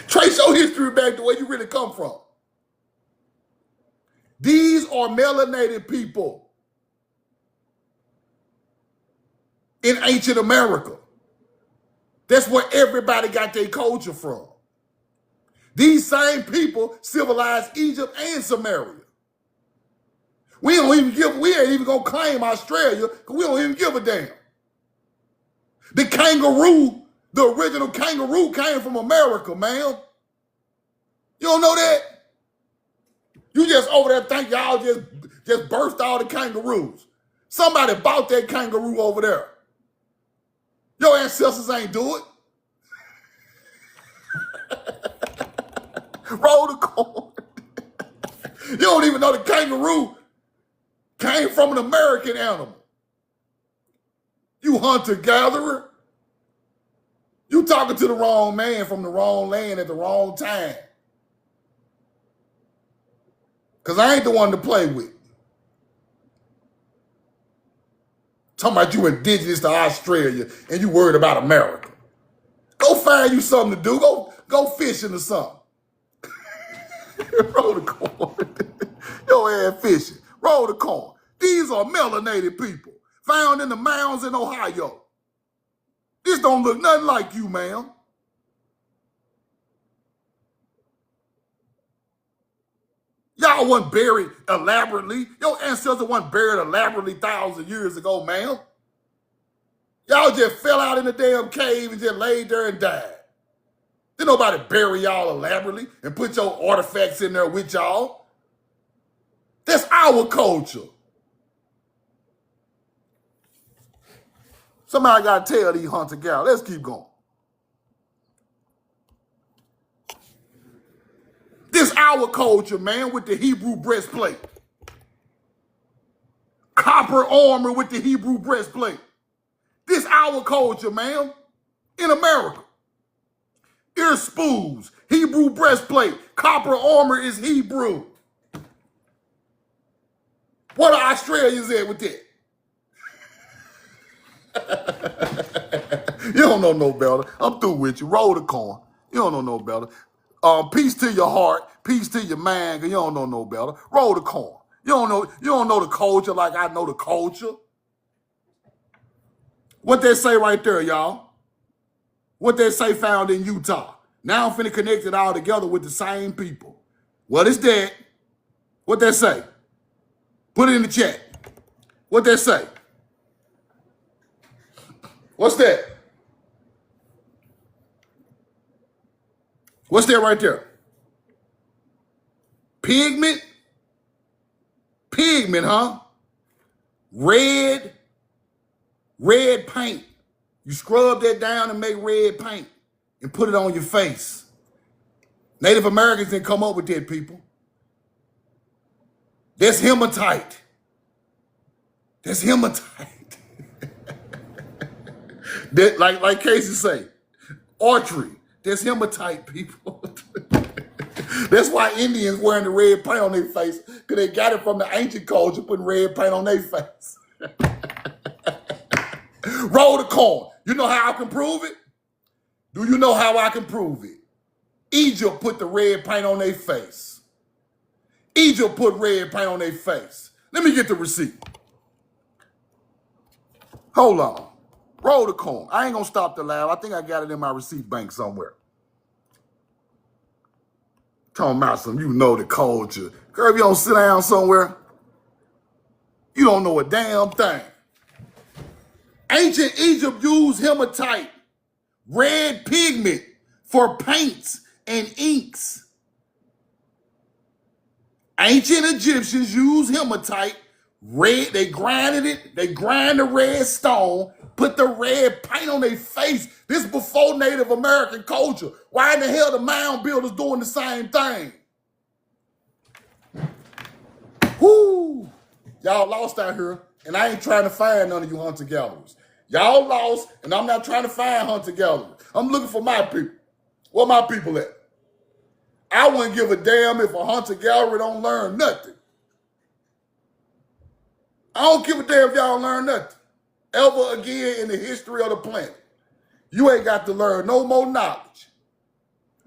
Trace your history back to where you really come from. These are melanated people in ancient America. That's where everybody got their culture from. These same people civilized Egypt and Samaria. We ain't even gonna claim Australia because we don't even give a damn. The kangaroo, the original kangaroo came from America, man. You don't know that? You just over there think y'all just birthed all the kangaroos. Somebody bought that kangaroo over there. Your ancestors ain't do it. Roll the corn. You don't even know the kangaroo came from an American animal. You hunter-gatherer. You talking to the wrong man from the wrong land at the wrong time. Because I ain't the one to play with. Talking about you indigenous to Australia and you worried about America. Go find you something to do. Go fishing or something. Roll the corn. Your ass fishing. Roll the corn. These are melanated people found in the mounds in Ohio. This don't look nothing like you, ma'am. Y'all wasn't buried elaborately. Your ancestors wasn't buried elaborately 1,000 years ago, ma'am. Y'all just fell out in the damn cave and just laid there and died. Didn't nobody bury y'all elaborately and put your artifacts in there with y'all. That's our culture. Somebody got to tell these hunter-gatherers. Let's keep going. This our culture, man, with the Hebrew breastplate. Copper armor with the Hebrew breastplate. This our culture, man, in America. Ear spools, Hebrew breastplate, copper armor is Hebrew. What are Australians at with that? You don't know no better. I'm through with you. Roll the corn. You don't know no better. Peace to your heart, peace to your mind, because you don't know no better. Roll the corn. You don't know the culture like I know the culture. What they say right there, y'all? What they say found in Utah. Now I'm finna connect it all together with the same people. What is that? What they say? Put it in the chat. What they say? What's that? What's that right there? Pigment? Pigment, huh? Red paint. You scrub that down and make red paint and put it on your face. Native Americans didn't come up with that, people. That's hematite. That's hematite. That, like Casey say, archery. That's hematite, people. That's why Indians wearing the red paint on their face, because they got it from the ancient culture, putting red paint on their face. Roll the corn. You know how I can prove it? Do you know how I can prove it? Egypt put the red paint on their face. Egypt put red paint on their face. Let me get the receipt. Hold on. Roll the coin. I ain't gonna stop the laugh. I think I got it in my receipt bank somewhere. Talking about some, you know the culture. Girl, if you don't sit down somewhere, you don't know a damn thing. Ancient Egypt used hematite, red pigment, for paints and inks. Ancient Egyptians used hematite, red, they grinded it, they grind the red stone, put the red paint on their face. This is before Native American culture. Why in the hell the mound builders doing the same thing? Whoo! Y'all lost out here, and I ain't trying to find none of you hunter-gatherers. Y'all lost, and I'm not trying to find hunter-gatherers. I'm looking for my people. Where my people at? I wouldn't give a damn if a hunter-gatherer don't learn nothing. I don't give a damn if y'all learn nothing. Ever again in the history of the planet. You ain't got to learn no more knowledge.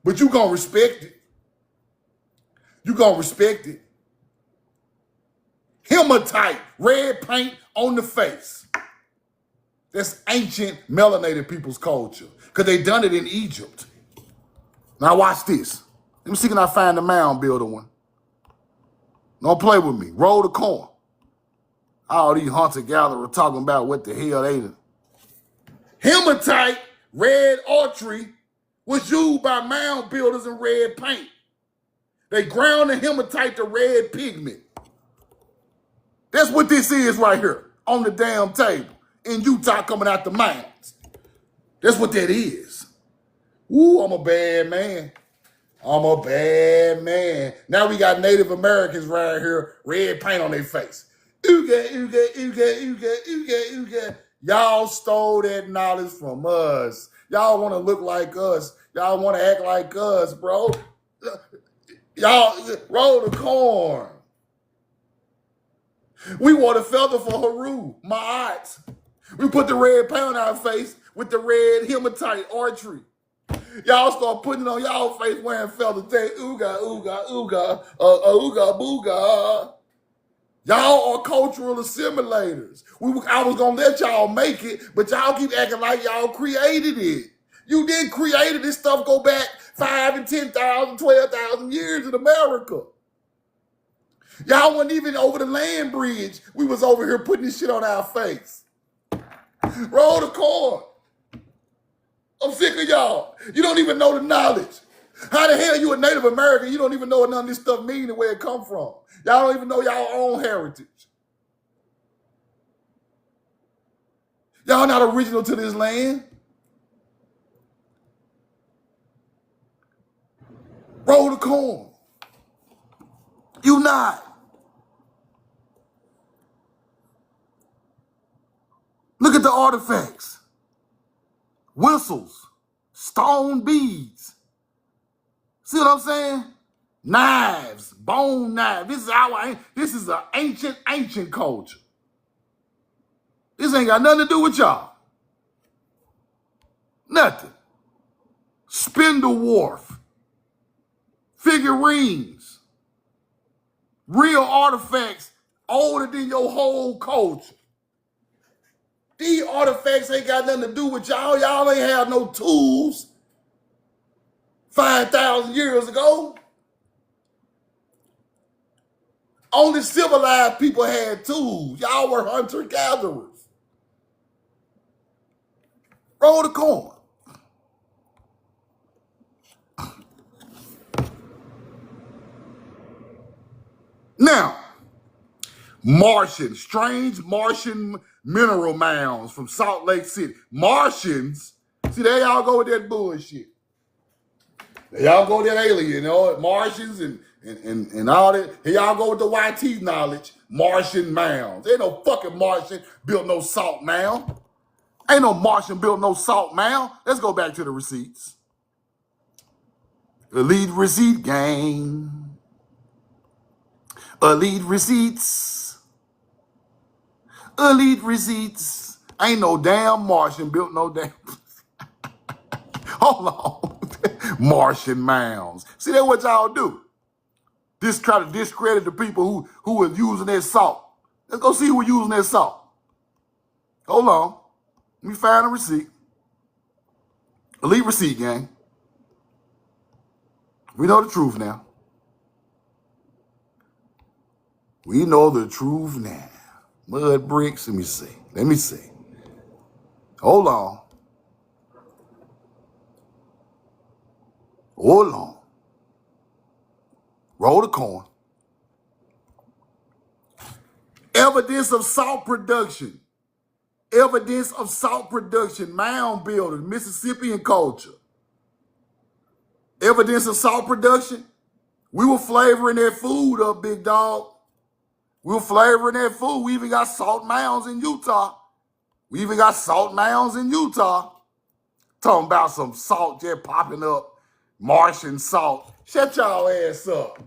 But you gonna respect it. You gonna respect it. Hematite, red paint on the face. That's ancient melanated people's culture. Because they done it in Egypt. Now watch this. Let me see can I find the mound builder one. Don't play with me. Roll the coin. All these hunter-gatherers talking about what the hell they done. Hematite, red archery, was used by mound builders in red paint. They ground the hematite to red pigment. That's what this is right here on the damn table in Utah coming out the mounds. That's what that is. Ooh, I'm a bad man. I'm a bad man. Now we got Native Americans right here, red paint on their face. Ooga, ooga, ooga, ooga, ooga, ooga. Y'all stole that knowledge from us. Y'all want to look like us. Y'all want to act like us, bro. Y'all roll the corn. We wore the feather for Haru, my aunts. We put the red paint on our face with the red hematite archery. Y'all start putting it on y'all face wearing feathers. Say, ooga, ooga, ooga, ooga, booga. Y'all are cultural assimilators. I was going to let y'all make it, but y'all keep acting like y'all created it. You didn't create it. This stuff go back 5 and 10,000, 12,000 years in America. Y'all wasn't even over the land bridge. We was over here putting this shit on our face. Roll the corn. I'm sick of y'all. You don't even know the knowledge. How the hell you a Native American? You don't even know what none of this stuff means and where it come from. Y'all don't even know y'all own heritage. Y'all not original to this land. Roll the corn. You not. Look at the artifacts. Whistles, stone beads. See what I'm saying? Knives, bone knives. This is an ancient culture. This ain't got nothing to do with y'all. Nothing. Spindle wharf, figurines, real artifacts older than your whole culture. These artifacts ain't got nothing to do with y'all. Y'all ain't have no tools 5,000 years ago. Only civilized people had tools. Y'all were hunter-gatherers. Roll the corn. Now, strange Martian mineral mounds from Salt Lake City. Martians, see, there y'all go with that bullshit. There y'all go with that alien, you know, Martians and all that. Here y'all go with the YT knowledge, Martian mounds. Ain't no fucking Martian built no salt mound. Ain't no Martian built no salt mound. Let's go back to the receipts. Elite receipt gang. Elite receipts. Elite receipts. Ain't no damn Martian built no damn. Hold on. Martian mounds. See, that's what y'all do. Try to discredit the people who are using that salt. Let's go see who are using that salt. Hold on. Let me find a receipt. Elite receipt, gang. We know the truth now. We know the truth now. Mud bricks, let me see. Let me see. Hold on. Hold on. Roll the coin. Evidence of salt production. Evidence of salt production. Mound builders, Mississippian culture. Evidence of salt production. We were flavoring that food up, big dog. We were flavoring that food. We even got salt mounds in Utah. We even got salt mounds in Utah. Talking about some salt just popping up. Martian salt. Shut y'all ass up.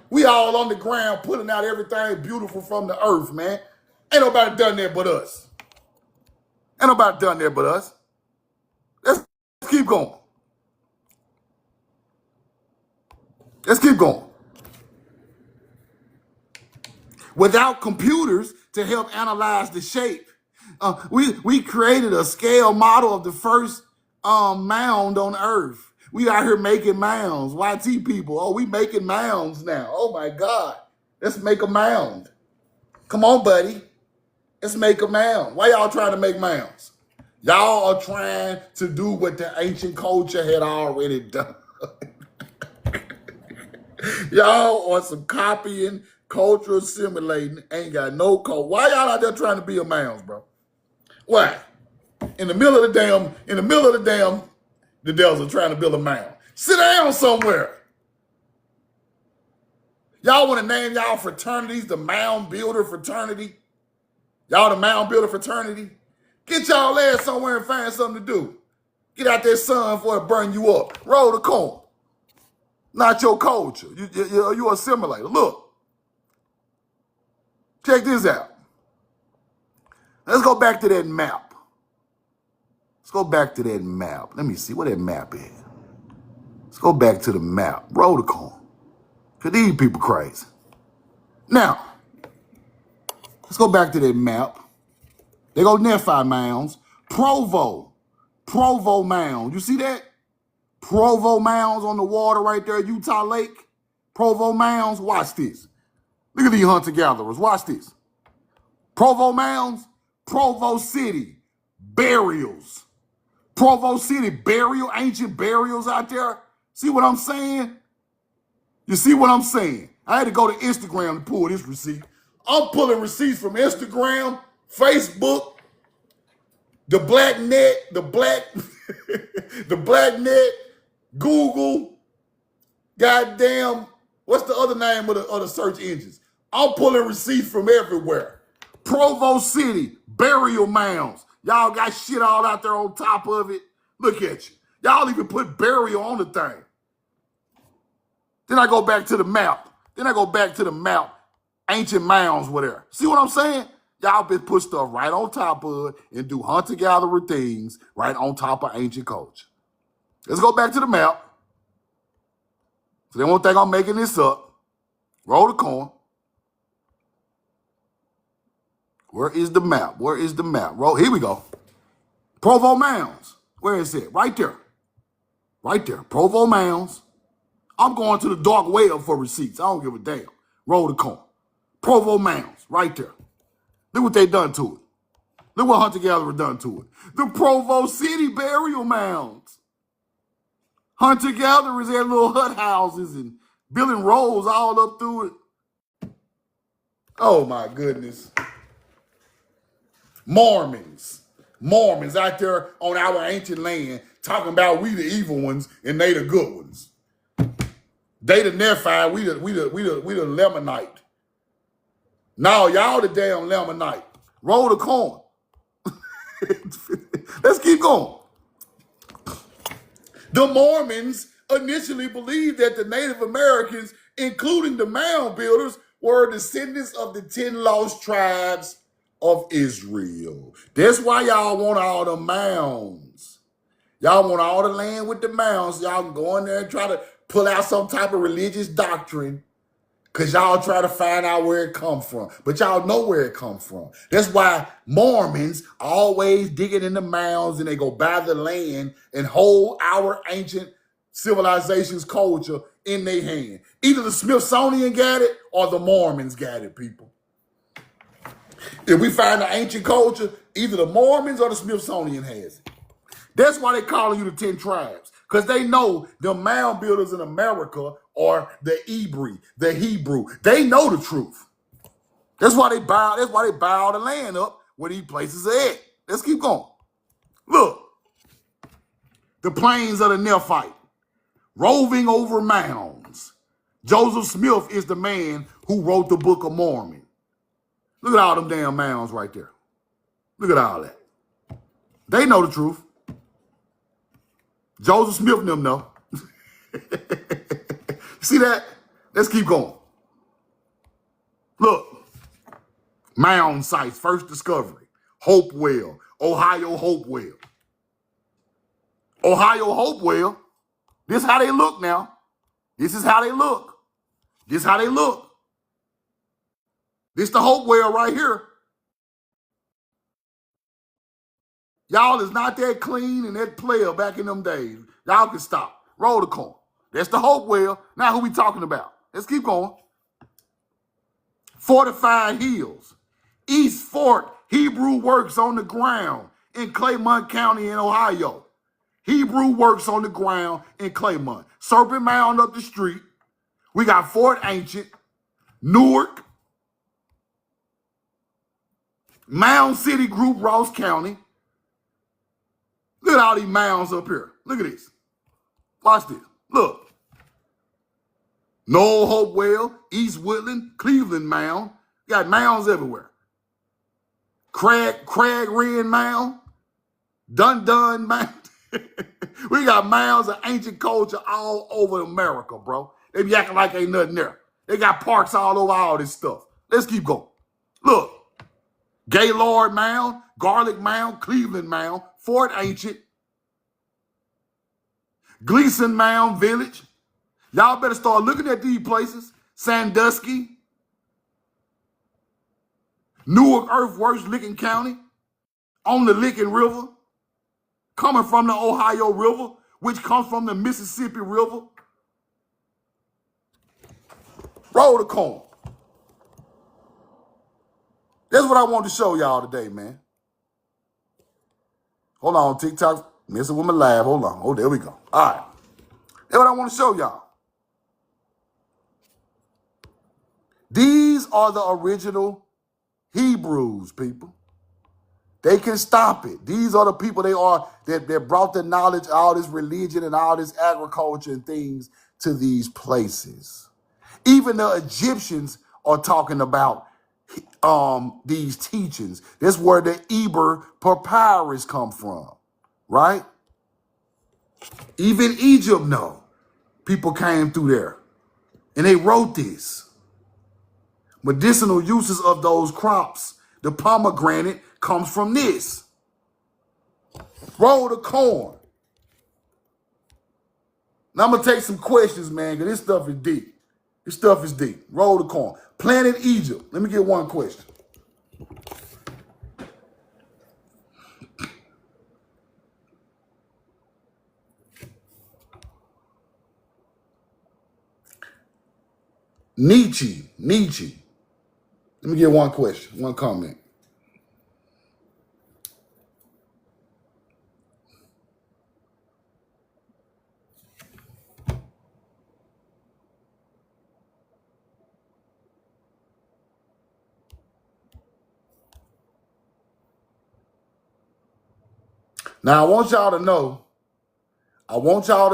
We all on the ground putting out everything beautiful from the earth, man. Ain't nobody done that but us. Ain't nobody done that but us. Let's keep going. Let's keep going. Without computers to help analyze the shape, we created a scale model of the first mound on Earth. We out here making mounds. YT people, oh, we making mounds now. Oh my God, let's make a mound. Come on, buddy. Let's make a mound. Why y'all trying to make mounds? Y'all are trying to do what the ancient culture had already done. Y'all on some copying, culture assimilating, ain't got no code. Why y'all out there trying to be a mounds, bro? Why? In the middle of the desert trying to build a mound. Sit down somewhere. Y'all want to name y'all fraternities the Mound Builder Fraternity? Y'all the Mound Builder Fraternity? Get y'all ass somewhere and find something to do. Get out there, sun, before it burn you up. Roll the corn. Not your culture. You assimilator. Look. Check this out. Let's go back to that map. Let's go back to that map. Let me see what that map is. Let's go back to the map. Roll the corn. Because these people crazy. Now, let's go back to that map. They go Nephi mounds. Provo mound. You see that? Provo mounds on the water right there, Utah Lake. Provo mounds. Watch this. Look at these hunter-gatherers. Watch this. Provo mounds. Provo City. Burials. Provo City burial, ancient burials out there. See what I'm saying? You see what I'm saying? I had to go to Instagram to pull this receipt. I'm pulling receipts from Instagram, Facebook, the black net, the black net, Google, goddamn, what's the other name of the search engines? I'm pulling receipts from everywhere. Provo City, burial mounds. Y'all got shit all out there on top of it. Look at you. Y'all even put burial on the thing. Then I go back to the map. Ancient mounds, whatever. See what I'm saying? Y'all been put stuff right on top of it and do hunter-gatherer things right on top of ancient culture. Let's go back to the map. So they won't think I'm making this up. Roll the coin. Where is the map? Where is the map? Roll. Here we go. Provo Mounds. Where is it? Right there. Right there. Provo Mounds. I'm going to the dark web for receipts. I don't give a damn. Roll the coin. Provo Mounds. Right there. Look what they done to it. Look what hunter-gatherer done to it. The Provo City burial mounds. Hunter-gatherers had little hut houses and building roads all up through it. Oh, my goodness. Mormons out there on our ancient land talking about we the evil ones and they the good ones. They the Nephi, we the Lemonite. No, y'all the damn Lemonite. Roll the coin. Let's keep going. The Mormons initially believed that the Native Americans, including the mound builders, were descendants of the 10 lost tribes of Israel. That's why y'all want all the mounds. Y'all want all the land with the mounds. Y'all can go in there and try to pull out some type of religious doctrine because y'all try to find out where it come from. But y'all know where it come from. That's why Mormons always digging in the mounds and they go buy the land and hold our ancient civilization's culture in their hand. Either the Smithsonian got it or the Mormons got it, people. If we find the ancient culture, either the Mormons or the Smithsonian has it. That's why they calling you the 10 tribes. Because they know the mound builders in America are the Hebrew. They know the truth. That's why they buy all the land up where these places are at. Let's keep going. Look. The plains of the Nephite, roving over mounds. Joseph Smith is the man who wrote the Book of Mormon. Look at all them damn mounds right there. Look at all that. They know the truth. Joseph Smith and them know. See that? Let's keep going. Look. Mound sites, first discovery. Hopewell, Ohio Hopewell. Ohio Hopewell. This is how they look now. This is how they look. This is how they look. This the Hopewell right here. Y'all is not that clean and that player back in them days. Y'all can stop. Roll the corn. That's the Hopewell. Now who we talking about? Let's keep going. Fortified Hills. East Fort, Hebrew works on the ground in Claymont County in Ohio. Hebrew works on the ground in Claymont. Serpent Mound up the street. We got Fort Ancient, Newark, Mound City Group, Ross County. Look at all these mounds up here. Look at this. Watch this. Look. Noel Hopewell, East Woodland, Cleveland Mound. Got mounds everywhere. Crag Wren Mound, Dun Mound. We got mounds of ancient culture all over America, bro. They be acting like ain't nothing there. They got parks all over all this stuff. Let's keep going. Look. Gaylord Mound, Garlic Mound, Cleveland Mound, Fort Ancient, Gleason Mound Village. Y'all better start looking at these places. Sandusky, Newark Earthworks, Licking County, on the Licking River, coming from the Ohio River, which comes from the Mississippi River. Roll the corn. That's what I want to show y'all today, man. Hold on, TikTok, messing with my live. Hold on. Oh, there we go. All right. That's what I want to show y'all. These are the original Hebrews, people. They can stop it. These are the people that brought the knowledge, all this religion and all this agriculture and things to these places. Even the Egyptians are talking about these teachings. That's where the Ebers Papyrus come from, right? Even Egypt know. People came through there and they wrote this. Medicinal uses of those crops. The pomegranate comes from this. Roll the corn. Now I'm going to take some questions, man, because this stuff is deep. This stuff is deep. Roll the corn. Planet Egypt. Let me get one question. Nietzsche. Let me get one question, one comment. Now, I want y'all to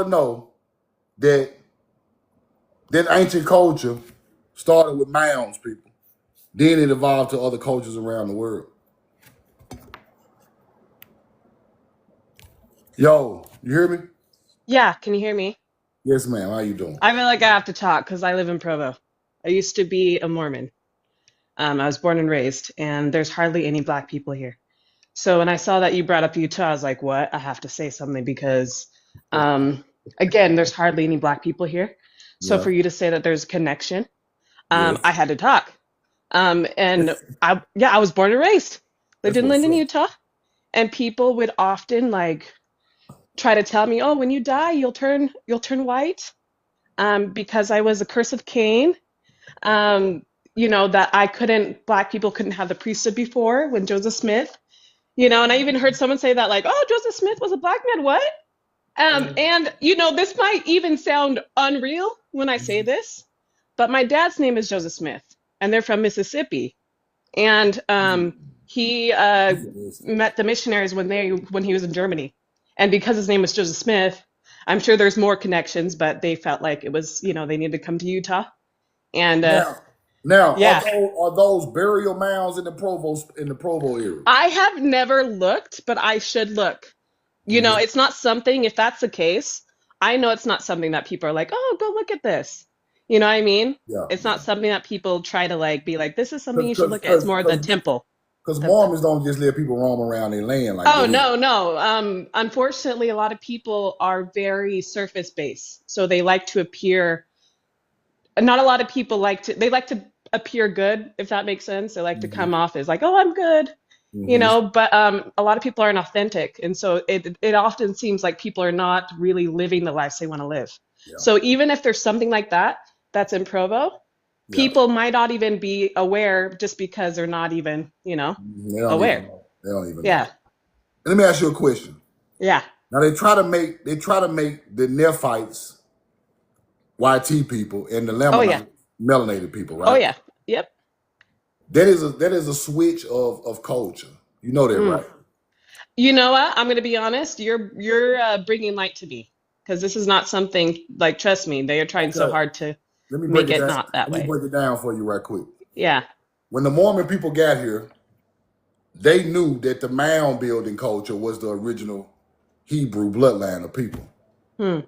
know that ancient culture started with mounds, people. Then it evolved to other cultures around the world. Yo, you hear me? Yeah, can you hear me? Yes, ma'am. How you doing? I feel like I have to talk because I live in Provo. I used to be a Mormon. I was born and raised, and there's hardly any Black people here. So when I saw that you brought up Utah, I was like, what? I have to say something because, um, again, there's hardly any Black people here. So Yeah. for you to say that there's a connection, Yes. I had to talk. And I was born and raised, lived That's in what's Linden, up. Utah, and people would often like try to tell me, oh, when you die, you'll turn white, because I was a curse of Cain. Um, that Black people couldn't have the priesthood before when Joseph Smith. And I even heard someone say that, like, oh, Joseph Smith was a Black man. What? And this might even sound unreal when I say this, but my dad's name is Joseph Smith, and they're from Mississippi. And he met the missionaries when he was in Germany, and because his name was Joseph Smith, I'm sure there's more connections, but they felt like it was, they needed to come to Utah, and Now, yeah. are those burial mounds in the Provo area? I have never looked, but I should look. Hmm. It's not something, if that's the case, I know it's not something that people are like, oh, go look at this. You know what I mean? Yeah, It's yeah. not something that people try to like be like, this is something you should Because look at. It's more the temple. The Mormons don't just let people roam around their land like Oh, that either. no, no. Unfortunately, a lot of people are very surface based. So they like to appear, not a lot of people they like to appear good, if that makes sense. They like to Hmm. come off as like, oh, I'm good, Hmm. but a lot of people aren't authentic. And so it often seems like people are not really living the lives they want to live. Yeah, So even if there's something like that that's in Provo, yeah. people might not even be aware just because they're not even, They don't even aware. know. They don't even Yeah. know. And let me ask you a question. Yeah. Now they try to make the Nephites YT people and the Oh, yeah. Lamanites melanated people, Oh, right? yeah. Yep. That is a switch of culture. You know that, Mm. right? You know what? I'm going to be honest. You're bringing light to me because this is not something like, trust me, they are trying so Okay. hard to Let me break make it it down. not that Let me way. break it down for you right quick. Yeah. When the Mormon people got here, they knew that the mound building culture was the original Hebrew bloodline of people. Hmm.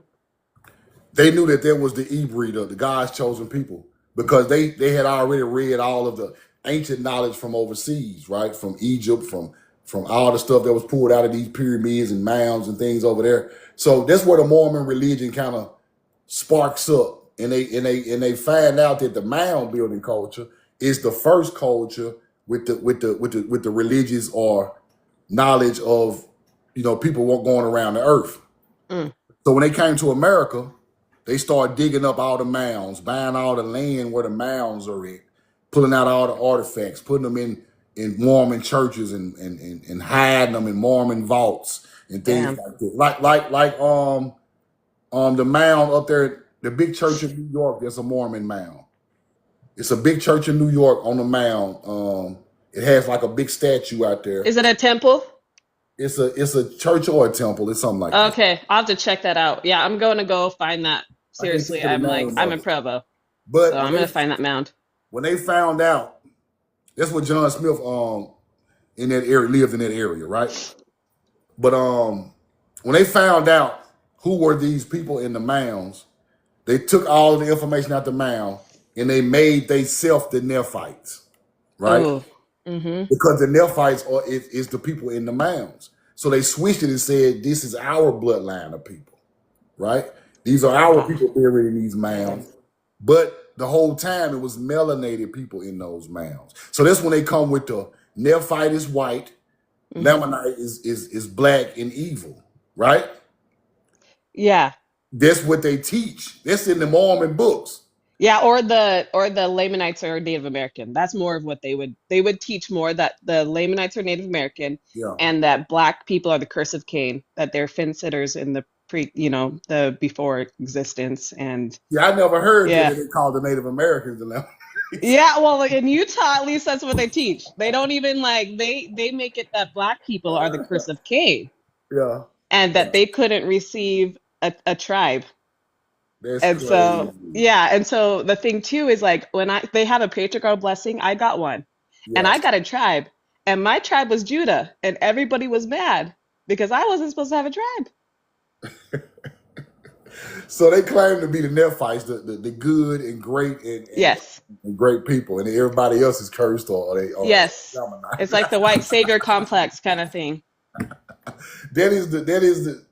They knew that there was the e-breed of the God's chosen people because they had already read all of the ancient knowledge from overseas, right? From Egypt, from all the stuff that was pulled out of these pyramids and mounds and things over there. So that's where the Mormon religion kind of sparks up, and they find out that the mound building culture is the first culture with the religious or knowledge of people going around the earth. Mm. So when they came to America, they started digging up all the mounds, buying all the land where the mounds are at, pulling out all the artifacts, putting them in Mormon churches and hiding them in Mormon vaults and things Damn. like that. Like the mound up there, the big church in New York, there's a Mormon mound. It's a big church in New York on the mound. It has like a big statue out there. Is it a temple? It's a church or a temple. It's something like that. Okay, I'll have to check that out. Yeah, I'm going to go find that. I can't think Seriously, of the I'm name in of it. Provo, so But I'm going to find that mound. when they found out, that's what John Smith in that area lived in that area, right? But when they found out who were these people in the mounds, they took all of the information out the mound and they made they self the Nephites, right? Oh. Mm-hmm. Because the Nephites is the people in the mounds. So they switched it and said, this is our bloodline of people, right? These are our Wow. people buried in these mounds. But the whole time it was melanated people in those mounds. So that's when they come with the Nephite is white, Mm-hmm. Lamanite is black and evil, right? Yeah. That's what they teach. That's in the Mormon books. Yeah, or the Lamanites are Native American. That's more of what they would teach more, that the Lamanites are Native American Yeah. and that Black people are the curse of Cain, that they're fin sitters in the the before existence. And Yeah, I never heard that yeah. they called the Native Americans the Lamanites. Yeah, well, like in Utah, at least that's what they teach. They don't even like they make it that Black people are the curse of Cain Yeah. and Yeah. that they couldn't receive a tribe. That's And so, crazy. yeah, and so the thing too is like when they have a patriarchal blessing, I got one, and Yeah. I got a tribe, and my tribe was Judah, and everybody was mad because I wasn't supposed to have a tribe. So they claim to be the Nephites, the good and great Yes. and great people, and everybody else is cursed or they Yes. Amalekite. It's like the white savior complex kind of thing. that is the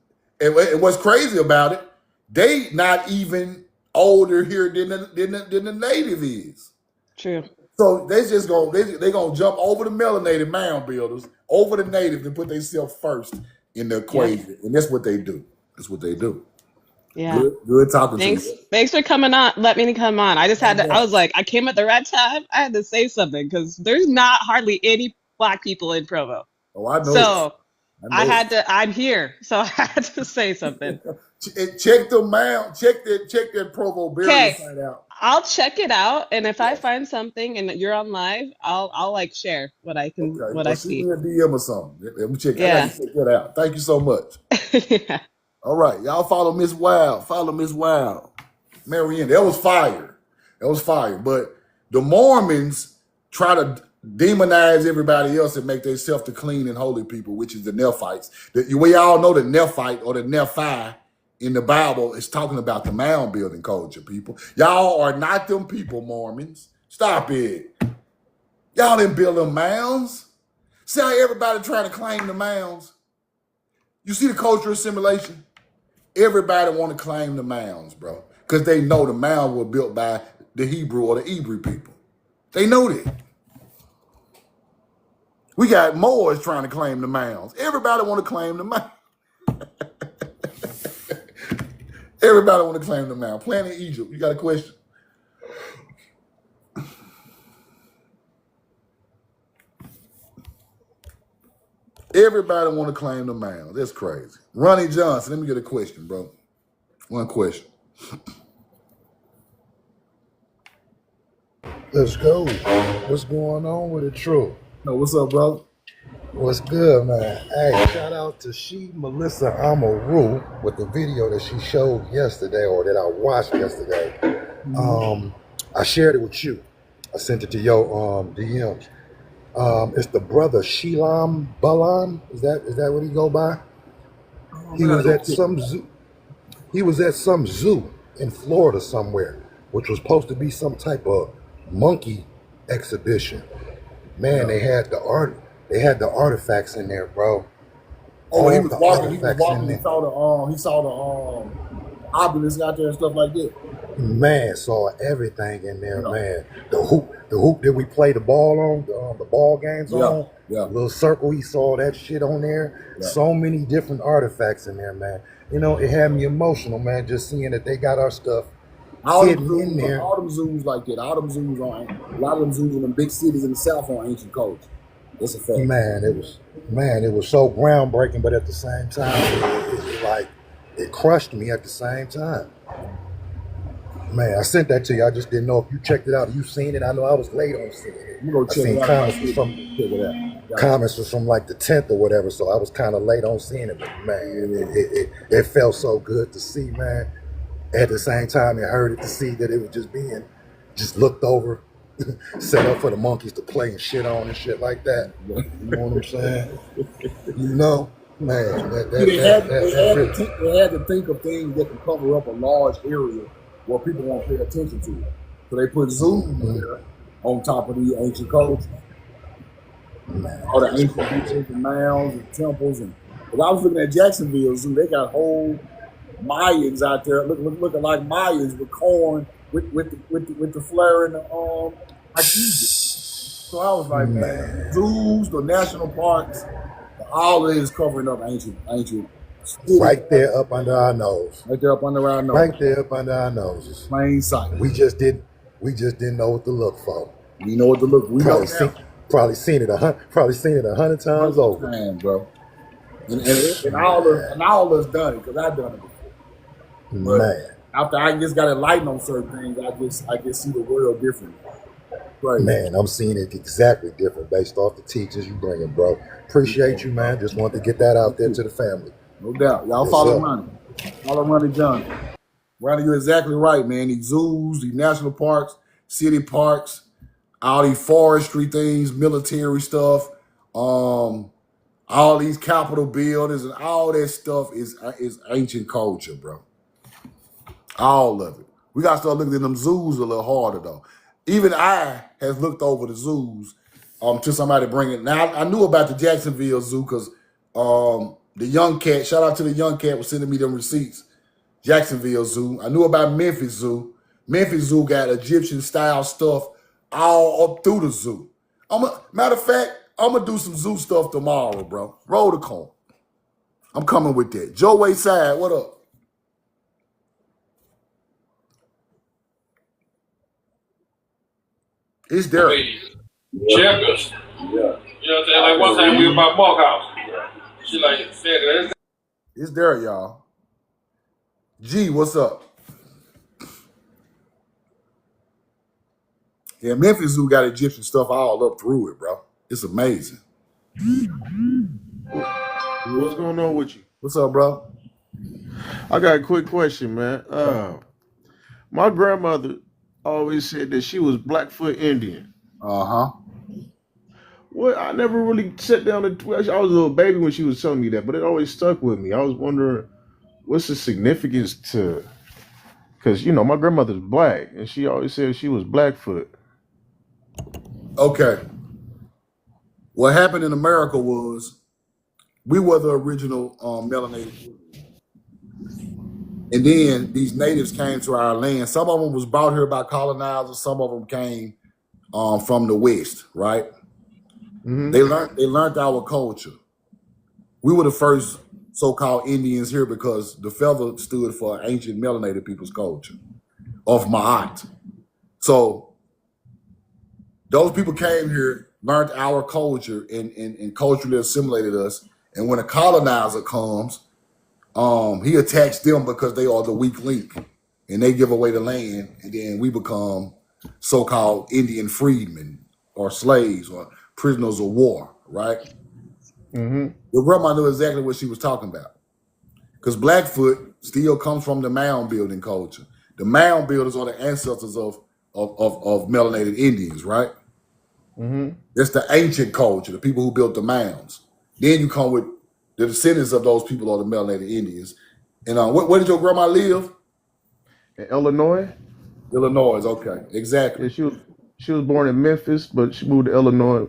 and what's crazy about it, they not even older here than the native is. True. So they gonna jump over the melanated mound builders, over the natives, and put themselves first in the equation, and that's what they do. That's what they do. Yeah. Good talking to Thanks. you. Thanks for coming on. Let me come on. I just No had to, I was doubt. like, I came at the right time. I had to say something because there's not hardly any black people in Provo. Oh, I know it. So I I know had to, I'm here. So I had to say something. it. Check the mound. Check that Provo burial Okay. site out. I'll check it out. And if I Yeah. find something and you're on live, I'll like share what I can, Okay. what Or I shoot see. me a DM or something. Let me check. I got Yeah. to check that out. Thank you so much. Yeah. All right, y'all follow Miss Wild. Follow Miss Wild. Marianne, that was fire. That was fire. But the Mormons try to demonize everybody else and make themselves the clean and holy people, which is the Nephites. We all know the Nephite or the Nephi in the Bible is talking about the mound building culture, people. Y'all are not them people, Mormons. Stop it. Y'all didn't build them mounds. See how everybody trying to claim the mounds? You see the cultural assimilation? Everybody want to claim the mounds, bro, because they know the mounds were built by the Hebrew or the Hebrew people. They know that. We got Moors trying to claim the mounds. Everybody want to claim the mounds. Everybody want to claim the mound. Planet Egypt. You got a question? Everybody want to claim the mound. That's crazy. Ronnie Johnson, let me get a question, bro. One question. Let's go. What's going on with the truth? No, what's up, brother? What's good, man? Hey, shout out to Melissa Amaru with the video that she showed yesterday or that I watched yesterday. I shared it with you. I sent it to your DMs. It's the brother Shelam Balan. Is that what he go by? He was at some zoo. He was at some zoo in Florida somewhere, which was supposed to be some type of monkey exhibition. Man, they had the artifacts in there, bro. Oh, he was walking. He saw the obelisk out there and stuff like that. Man, saw everything in there, man. The hoop that we play the ball on, the ball games on. Yeah. Little circle, he saw that shit on there. Yeah. So many different artifacts in there, man. You know, it had me emotional, man, just seeing that they got our stuff hidden in there. All them zoos like that. All them zoos on a lot of them zoos in the big cities in the South on ancient culture. That's a fact. Man, it was so groundbreaking, but at the same time, it crushed me at the same time. Man, I sent that to you. I just didn't know if you checked it out. You seen it? I know I was late on seeing it. You go check it out. Comments was from like the 10th or whatever, so I was kind of late on seeing it. But man, it felt so good to see, man. At the same time, it hurted to see that it was just looked over, set up for the monkeys to play and shit on and shit like that. You know what I'm saying? You know, man. They had to think of things that could cover up a large area where people won't pay attention to it. So they put zoos there on top of the ancient culture. All the ancient beaches and mounds and temples. And I was looking at Jacksonville Zoo, they got whole Mayans out there looking like Mayans with corn with the flare and the like Egypt. So I was like, man, zoos, the national parks, all of it is covering up ancient. Right there up under our nose. Right there up under our nose. Right there up under our noses. Plain sight. We just didn't know what to look for. We know what to look. We probably seen it 100 times over. Man, bro. And all us done it because I done it before. But man, after I just got enlightened on certain things, I just see the world differently. Right. Man, I'm seeing it exactly different based off the teachings you bringing, bro. Appreciate you, man. Just want to get that out there to the family. No doubt. Y'all follow Ronnie. Follow Ronnie Johnson. Ronnie, you're exactly right, man. These zoos, these national parks, city parks, all these forestry things, military stuff, all these Capitol buildings and all that stuff is ancient culture, bro. All of it. We got to start looking at them zoos a little harder, though. Even I has looked over the zoos till somebody bring it. Now, I knew about the Jacksonville Zoo because the young cat, shout out to the young cat, was sending me them receipts. Jacksonville Zoo. I knew about Memphis Zoo. Memphis Zoo got Egyptian-style stuff all up through the zoo. Matter of fact, I'm going to do some zoo stuff tomorrow, bro. Roll the cone. I'm coming with that. Joe Wayside, what up? It's Derek. Checkers. Yeah. You know what I'm saying? Like one time we were by Mark House. She like said, it's Derek, y'all. G, what's up? Yeah, Memphis Zoo got Egyptian stuff all up through it, bro. It's amazing. What's going on with you? What's up, bro? I got a quick question, man. My grandmother always said that she was Blackfoot Indian. Uh-huh. Well, I never really sat down and I was a little baby when she was telling me that, but it always stuck with me. I was wondering what's the significance to, because my grandmother's black and she always said she was Blackfoot. Okay. What happened in America was we were the original melanated people. And then these natives came to our land. Some of them was brought here by colonizers. Some of them came from the West, right? Mm-hmm. They learned our culture. We were the first so-called Indians here because the feather stood for ancient melanated people's culture of Ma'at. So those people came here, learned our culture, and culturally assimilated us. And when a colonizer comes, he attacks them because they are the weak link, and they give away the land, and then we become so-called Indian freedmen or slaves or prisoners of war, right? Mm-hmm. Your grandma knew exactly what she was talking about because Blackfoot still comes from the mound building culture. The mound builders are the ancestors of melanated Indians, right? Mm-hmm. That's the ancient culture, the people who built the mounds. Then you come with the descendants of those people are the melanated Indians. And where did your grandma live? In Illinois. Illinois, okay, exactly. Yeah, she was born in Memphis, but she moved to Illinois.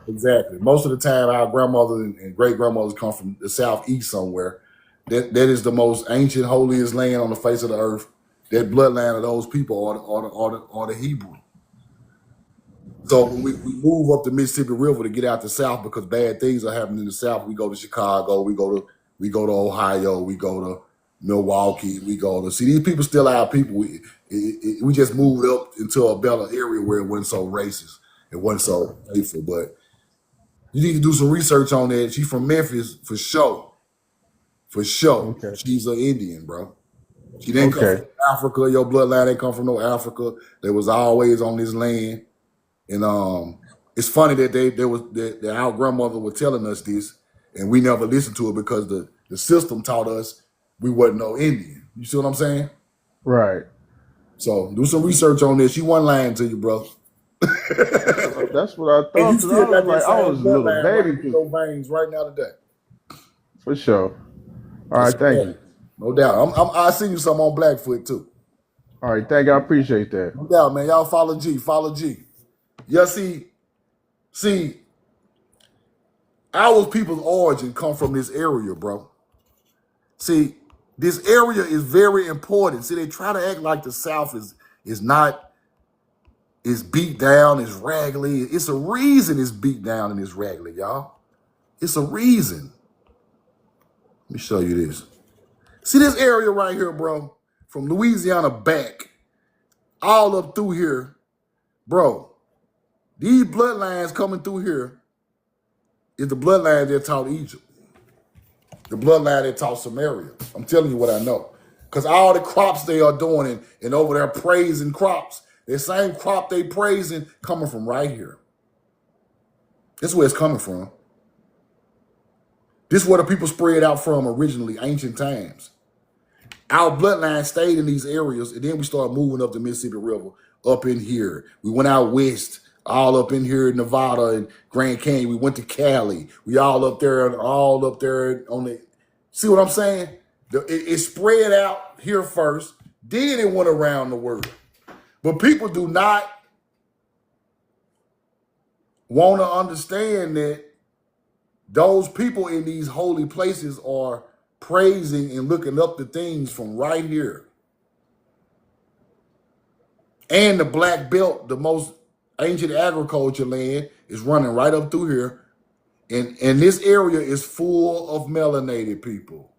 Exactly. Most of the time, our grandmothers and great grandmothers come from the southeast somewhere. That is the most ancient, holiest land on the face of the earth. That bloodline of those people are the Hebrew. So when we move up the Mississippi River to get out the South because bad things are happening in the South, we go to Chicago, we go to Ohio, we go to Milwaukee, see these people still our people. We just moved up into a better area where it wasn't so racist, it wasn't so hateful. But you need to do some research on that. She's from Memphis for sure. For sure. Okay. She's an Indian, bro. She didn't come from Africa. Your bloodline didn't come from no Africa. They was always on this land. And it's funny that our grandmother was telling us this, and we never listened to it because the system taught us we wasn't no Indian. You see what I'm saying? Right. So do some research on this. She wasn't lying to you, bro. That's what I thought. And you still got that I was a little baby. Right in your veins right now today. For sure. All right, thank you. No doubt. I'll send you some on Blackfoot too. All right, thank you. I appreciate that. No doubt, man. Y'all follow G. Follow G. Yeah, see, our people's origin come from this area, bro. See, this area is very important. See, they try to act like the South is not, is beat down, is raggedy. It's a reason it's beat down and it's raggedy, y'all. It's a reason. Let me show you this. See this area right here, bro? From Louisiana back, all up through here, bro. These bloodlines coming through here is the bloodline that taught Egypt. The bloodline that taught Samaria. I'm telling you what I know. Because all the crops they are doing and over there praising crops, the same crop they praising coming from right here. This is where it's coming from. This is where the people spread out from originally, ancient times. Our bloodline stayed in these areas, and then we started moving up the Mississippi River, up in here. We went out west, all up in here in Nevada and Grand Canyon. We went to Cali. We all up there on the, see what I'm saying? It spread out here first, Then it went around the world. But people do not want to understand that those people in these holy places are praising and looking up to things from right here. And the Black Belt, the most ancient agriculture land, is running right up through here. And this area is full of melanated people.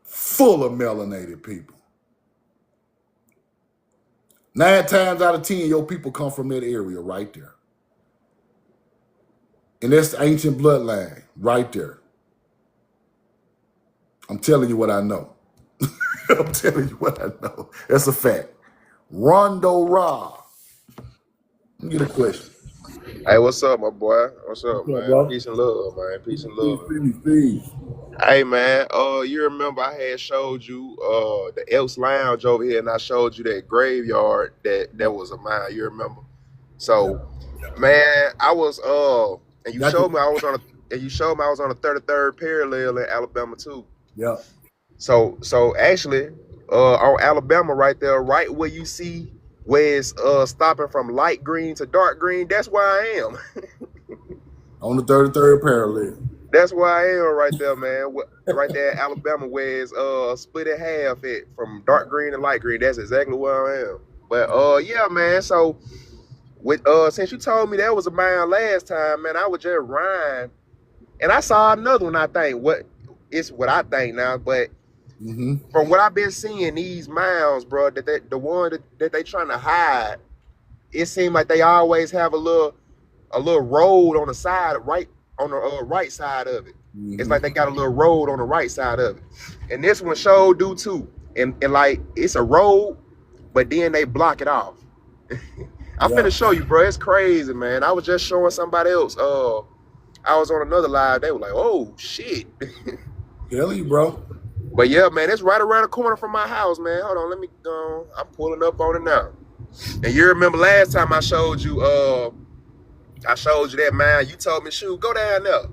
Full of melanated people. 9 times out of 10, your people come from that area right there. And that's the ancient bloodline right there. I'm telling you what I know. I'm telling you what I know. That's a fact. Rondo Ra. Let me get a question. Hey, what's up, my boy? What's up, What's up, man? bro? Peace and love, man. Peace and love. Peace. Hey, man. You remember I had showed you the Elks Lounge over here, and I showed you that graveyard that was a mine. You remember? So, man, I was and you showed me I was on a 33rd parallel in Alabama too. Yeah. So actually, on Alabama right there, right where you see where it's stopping from light green to dark green, that's where I am. On the 33rd parallel. That's where I am right there, man. Right there in Alabama, where it's split in half from dark green to light green. That's exactly where I am. But yeah, man. So with since you told me that was a mine last time, man, I was just riding, and I saw another one. I think what I think now, but from what I've been seeing, these mounds, bro, the one that they trying to hide, it seems like they always have a little road on the side, right on the right side of it. It's like they got a little road on the right side of it, and this one sure do too. And like it's a road, but then they block it off. I'm finna show you, bro. It's crazy, man. I was just showing somebody else. I was on another live. They were like, "Oh shit." Tell you, bro. But yeah, man, it's right around the corner from my house, man. Hold on, let me go. I'm pulling up on it now. And you remember last time I showed you that, man. You told me, shoot, go down there.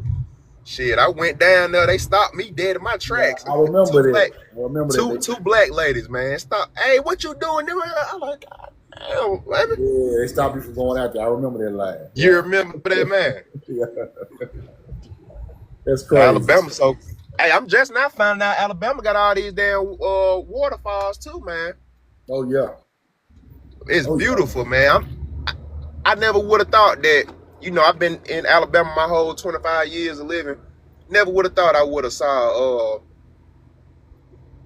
Shit, I went down there. They stopped me dead in my tracks. Yeah, I remember that. Two black ladies, man. Stop. Hey, what you doing? I'm like, God damn, baby. Yeah, they stopped you from going out there. I remember that line. You remember that, man? Yeah. That's crazy. Alabama, so hey, I'm just now finding out Alabama got all these damn waterfalls too, man. Oh yeah. It's beautiful, man. I never would have thought that, you know, I've been in Alabama my whole 25 years of living. Never would have thought I would have saw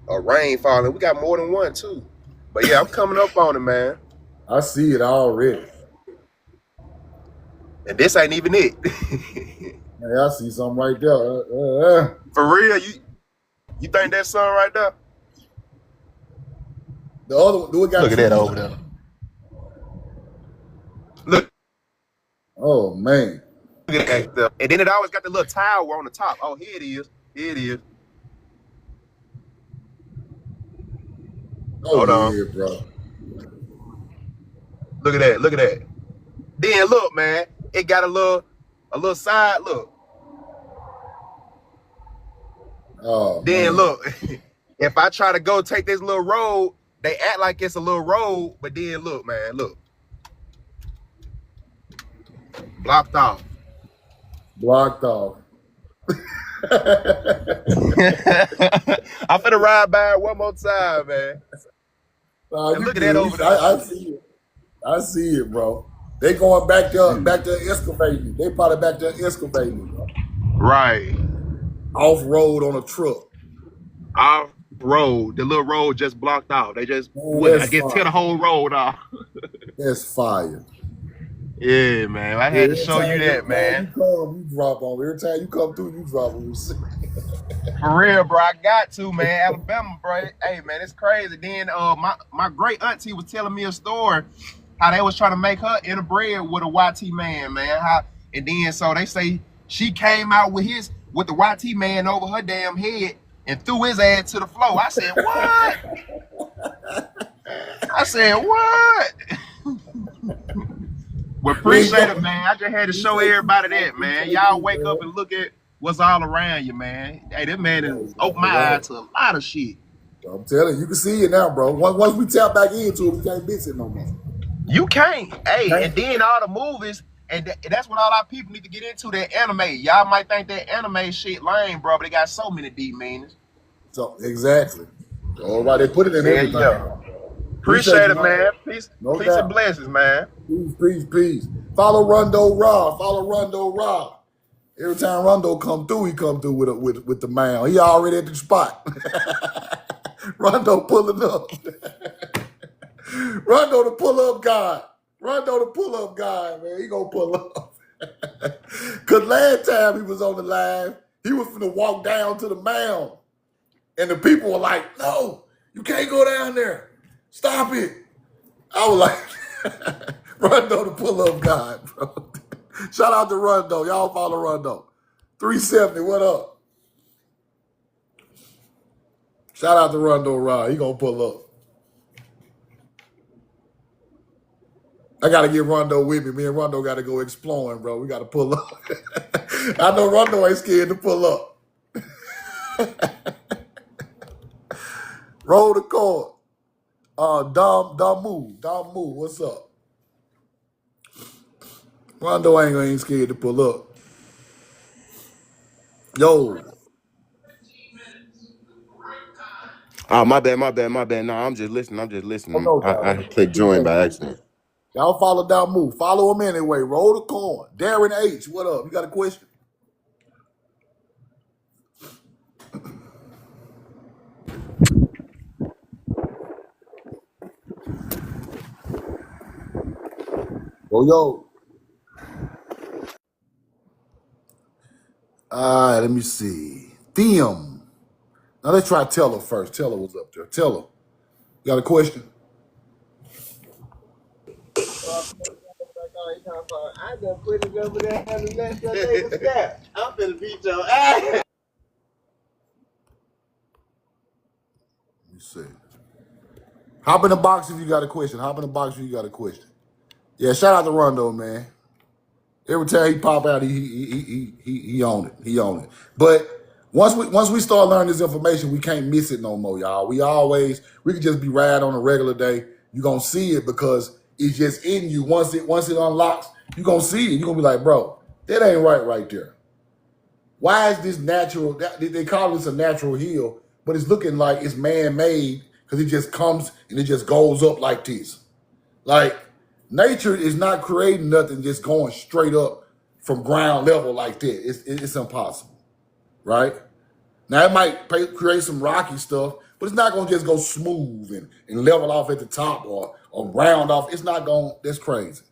a rainfall. And we got more than one too. But yeah, I'm coming up on it, man. I see it already. And this ain't even it. Hey, I see something right there. For real, you think that's something right there? The other one, look at that over there. Look. Oh man. Look at that. And then it always got the little tower on the top. Oh, here it is. Here it is. Oh, hold on, bro. Look at that. Look at that. Then look, man. It got a little side look. Oh. Then man. Look. If I try to go take this little road, they act like it's a little road, but then look, man, look. Blocked off. Blocked off. I'm finna ride by it one more time, man. Look at that over there. I see it. I see it, bro. They going back to excavating. They probably back there excavating, bro. Right. Off road on a truck. Off road. The little road just blocked out. They just tear the whole road off. That's fire. Yeah, man. I had to show you that, man. You drop on. Every time you come through, you drop on. For real, bro. I got to, man. Alabama, bro. Hey, man, it's crazy. Then my great auntie was telling me a story how they was trying to make her interbred with a YT man, man. And then so they say she came out with the YT man over her damn head and threw his ass to the floor. I said, what? I said, what? Well, appreciate it, man. I just had to show everybody that, man. Y'all wake up and look at what's all around you, man. Hey, that man has opened my eye to a lot of shit. A I'm telling you, you can see it now, bro. Once we tap back into it, we can't miss it no more. You can't. Hey, Can't. and then all the movies, and that's what all our people need to get into, that anime. Y'all might think that anime shit lame, bro, but they got so many deep meanings. So exactly. All right, they put it in Yeah, everything. yeah. Appreciate Appreciate you, it, man. man. Peace, No peace and doubt. blessings, man. Peace. Follow Rondo Raw. Follow Rondo Raw. Every time Rondo come through, he come through with the mound. He already at the spot. Rondo pulling up. Rondo the pull up guy. Rondo the pull up guy, man. He gonna pull up. Cause last time he was on the live, he was finna walk down to the mound. And the people were like, no, you can't go down there. Stop it. I was like, Rondo the pull up guy, bro. Shout out to Rondo. Y'all follow Rondo. 370, what up? Shout out to Rondo Rod. He gonna pull up. I gotta get Rondo with me. Me and Rondo gotta go exploring, bro. We gotta pull up. I know Rondo ain't scared to pull up. Roll the cord. Dom Move, what's up? Rondo ain't scared to pull up. Yo. Oh, my bad. No, I'm just listening. Oh, no doubt. I clicked join by accident. Y'all follow Dom Move. Follow him anyway. Roll the coin. Darren H, what up? You got a question? Yo. All right, let me see. Thiem. Now let's try Teller first. Teller was up there. Teller, you got a question? I done put it over there and let your neighbor step. I'm finna beat your ass. Let me see. Hop in the box if you got a question. Yeah, shout out to Rondo, man. Every time he pop out, he own it. He own it. But once we start learning this information, we can't miss it no more, y'all. We can just be riding on a regular day. You're gonna see it because it's just in you. Once it unlocks, you're gonna see it. You're gonna be like, bro, that ain't right there. Why is this natural? They call this a natural hill, but it's looking like it's man-made because it just comes and it just goes up like this. Like, nature is not creating nothing just going straight up from ground level like that. It's impossible, right? Now, it might create some rocky stuff, but it's not going to just go smooth and level off at the top or round off. It's not going, that's crazy.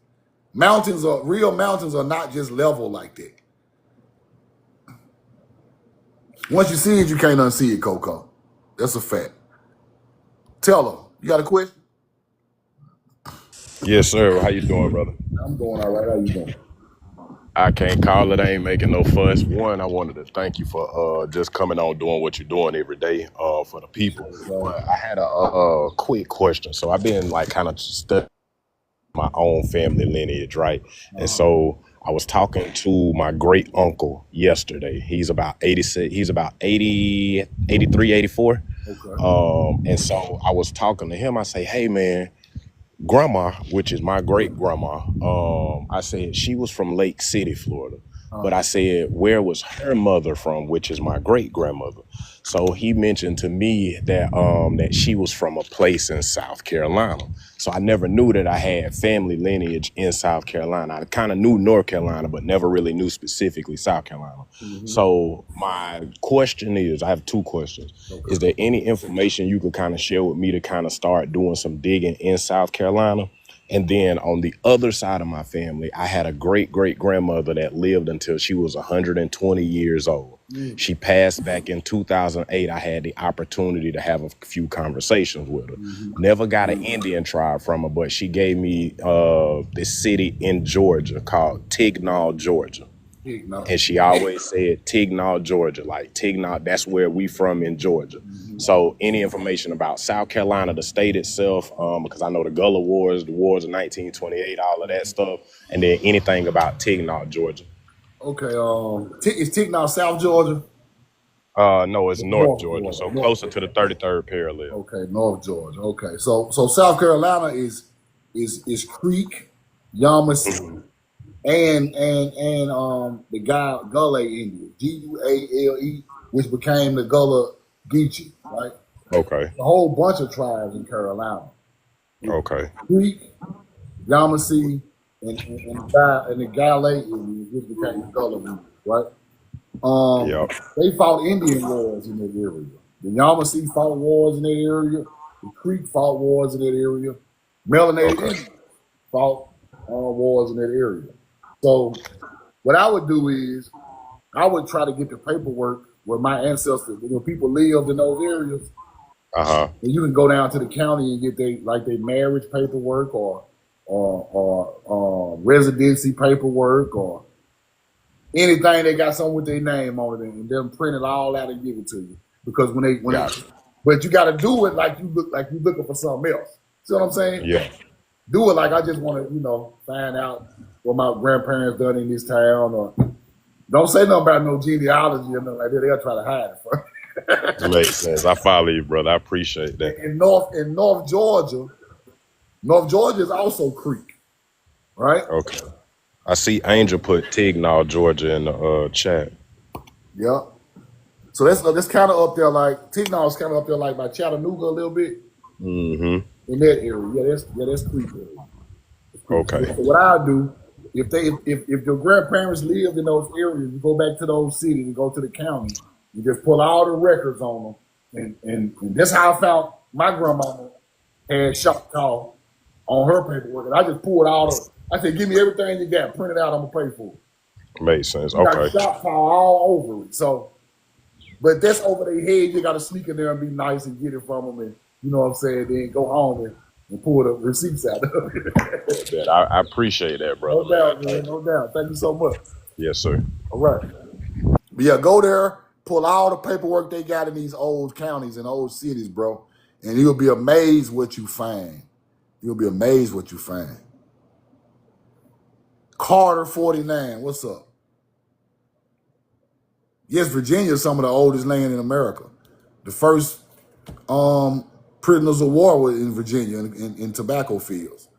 Real mountains are not just level like that. Once you see it, you can't unsee it, Coco. That's a fact. Tell her, you got a question? Yes, sir. How you doing, brother? I'm doing all right. How you doing? I can't call it. I ain't making no fuss. One, I wanted to thank you for just coming on, doing what you're doing every day for the people. But I had a quick question. So I've been like kind of studying my own family lineage, right? And so I was talking to my great uncle yesterday. He's about 86. He's about 80, 83, 84. Okay. And so I was talking to him. I say, hey, man, grandma, which is my great grandma, I said she was from Lake City, Florida. But I said, where was her mother from, which is my great grandmother? So he mentioned to me that that she was from a place in South Carolina. So I never knew that I had family lineage in South Carolina. I kind of knew North Carolina, but never really knew specifically South Carolina. So my question is, I have two questions. Is there any information you could kind of share with me to kind of start doing some digging in South Carolina? And then on the other side of my family, I had a great-great-grandmother that lived until she was 120 years old. She passed back in 2008. I had the opportunity to have a few conversations with her. Never got an Indian tribe from her, but she gave me this city in Georgia called Tignall, Georgia. And she always said Tignall, Georgia, like Tignall, that's where we from in Georgia. So any information about South Carolina, the state itself, because I know the Gullah Wars, the wars of 1928, all of that stuff, and then anything about Tignall, Georgia. Okay, is Tignall South Georgia? No, it's North North Georgia, Georgia. so North closer to the Georgia. 33rd parallel. Okay, North Georgia. Okay, so South Carolina is Creek, Yamasee, Mhm. and the Gullah Indian, Guale, which became the Gullah Geechee, right? Okay. A whole bunch of tribes in Carolina. It's Okay. Creek, Yamasee, and the Gale Indians, which became the Gullah Indians, right? Yep. They fought Indian wars in that area. The Yamasee fought wars in that area. The Creek fought wars in that area. Melanated Okay. Indians fought wars in that area. So what I would do is I would try to get the paperwork where my ancestors, people lived in those areas, Uh-huh. and you can go down to the county and get their marriage paperwork or residency paperwork or anything they got something with their name on it and them print it all out and give it to you. Because Gotcha. but you got to do it like you looking for something else. See what I'm saying? Yeah. Do it like I just want to, find out what my grandparents done in this town, or don't say nothing about no genealogy or nothing like that. They'll try to hide it from you. Makes sense. I follow you, brother. I appreciate that. In North Georgia is also Creek, right? Okay. I see Angel put Tignall, Georgia in the chat. Yeah. So that's kind of up there, like Tignall's kind of up there, like by Chattanooga a little bit. Mm-hmm. In that area, that's Creek area. Okay. So what I do, if your grandparents lived in those areas, you go back to those cities and go to the county, you just pull all the records on them, and that's how I found my grandmama had Choctaw on her paperwork, and I just pulled I said, give me everything you got, print it out, I'm gonna pay for it. Makes sense. You got Okay. Choctaw all over it. So, but that's over their head. You got to sneak in there and be nice and get it from them, and you know what I'm saying. Then go home and pull the receipts out. I appreciate that, brother. No doubt, man. No doubt. Thank you so much. Yes, sir. All right. But yeah, go there, pull all the paperwork they got in these old counties and old cities, bro, and you'll be amazed what you find. You'll be amazed what you find. Carter 49, what's up? Yes, Virginia is some of the oldest land in America. The first prisoners of war were in Virginia in tobacco fields.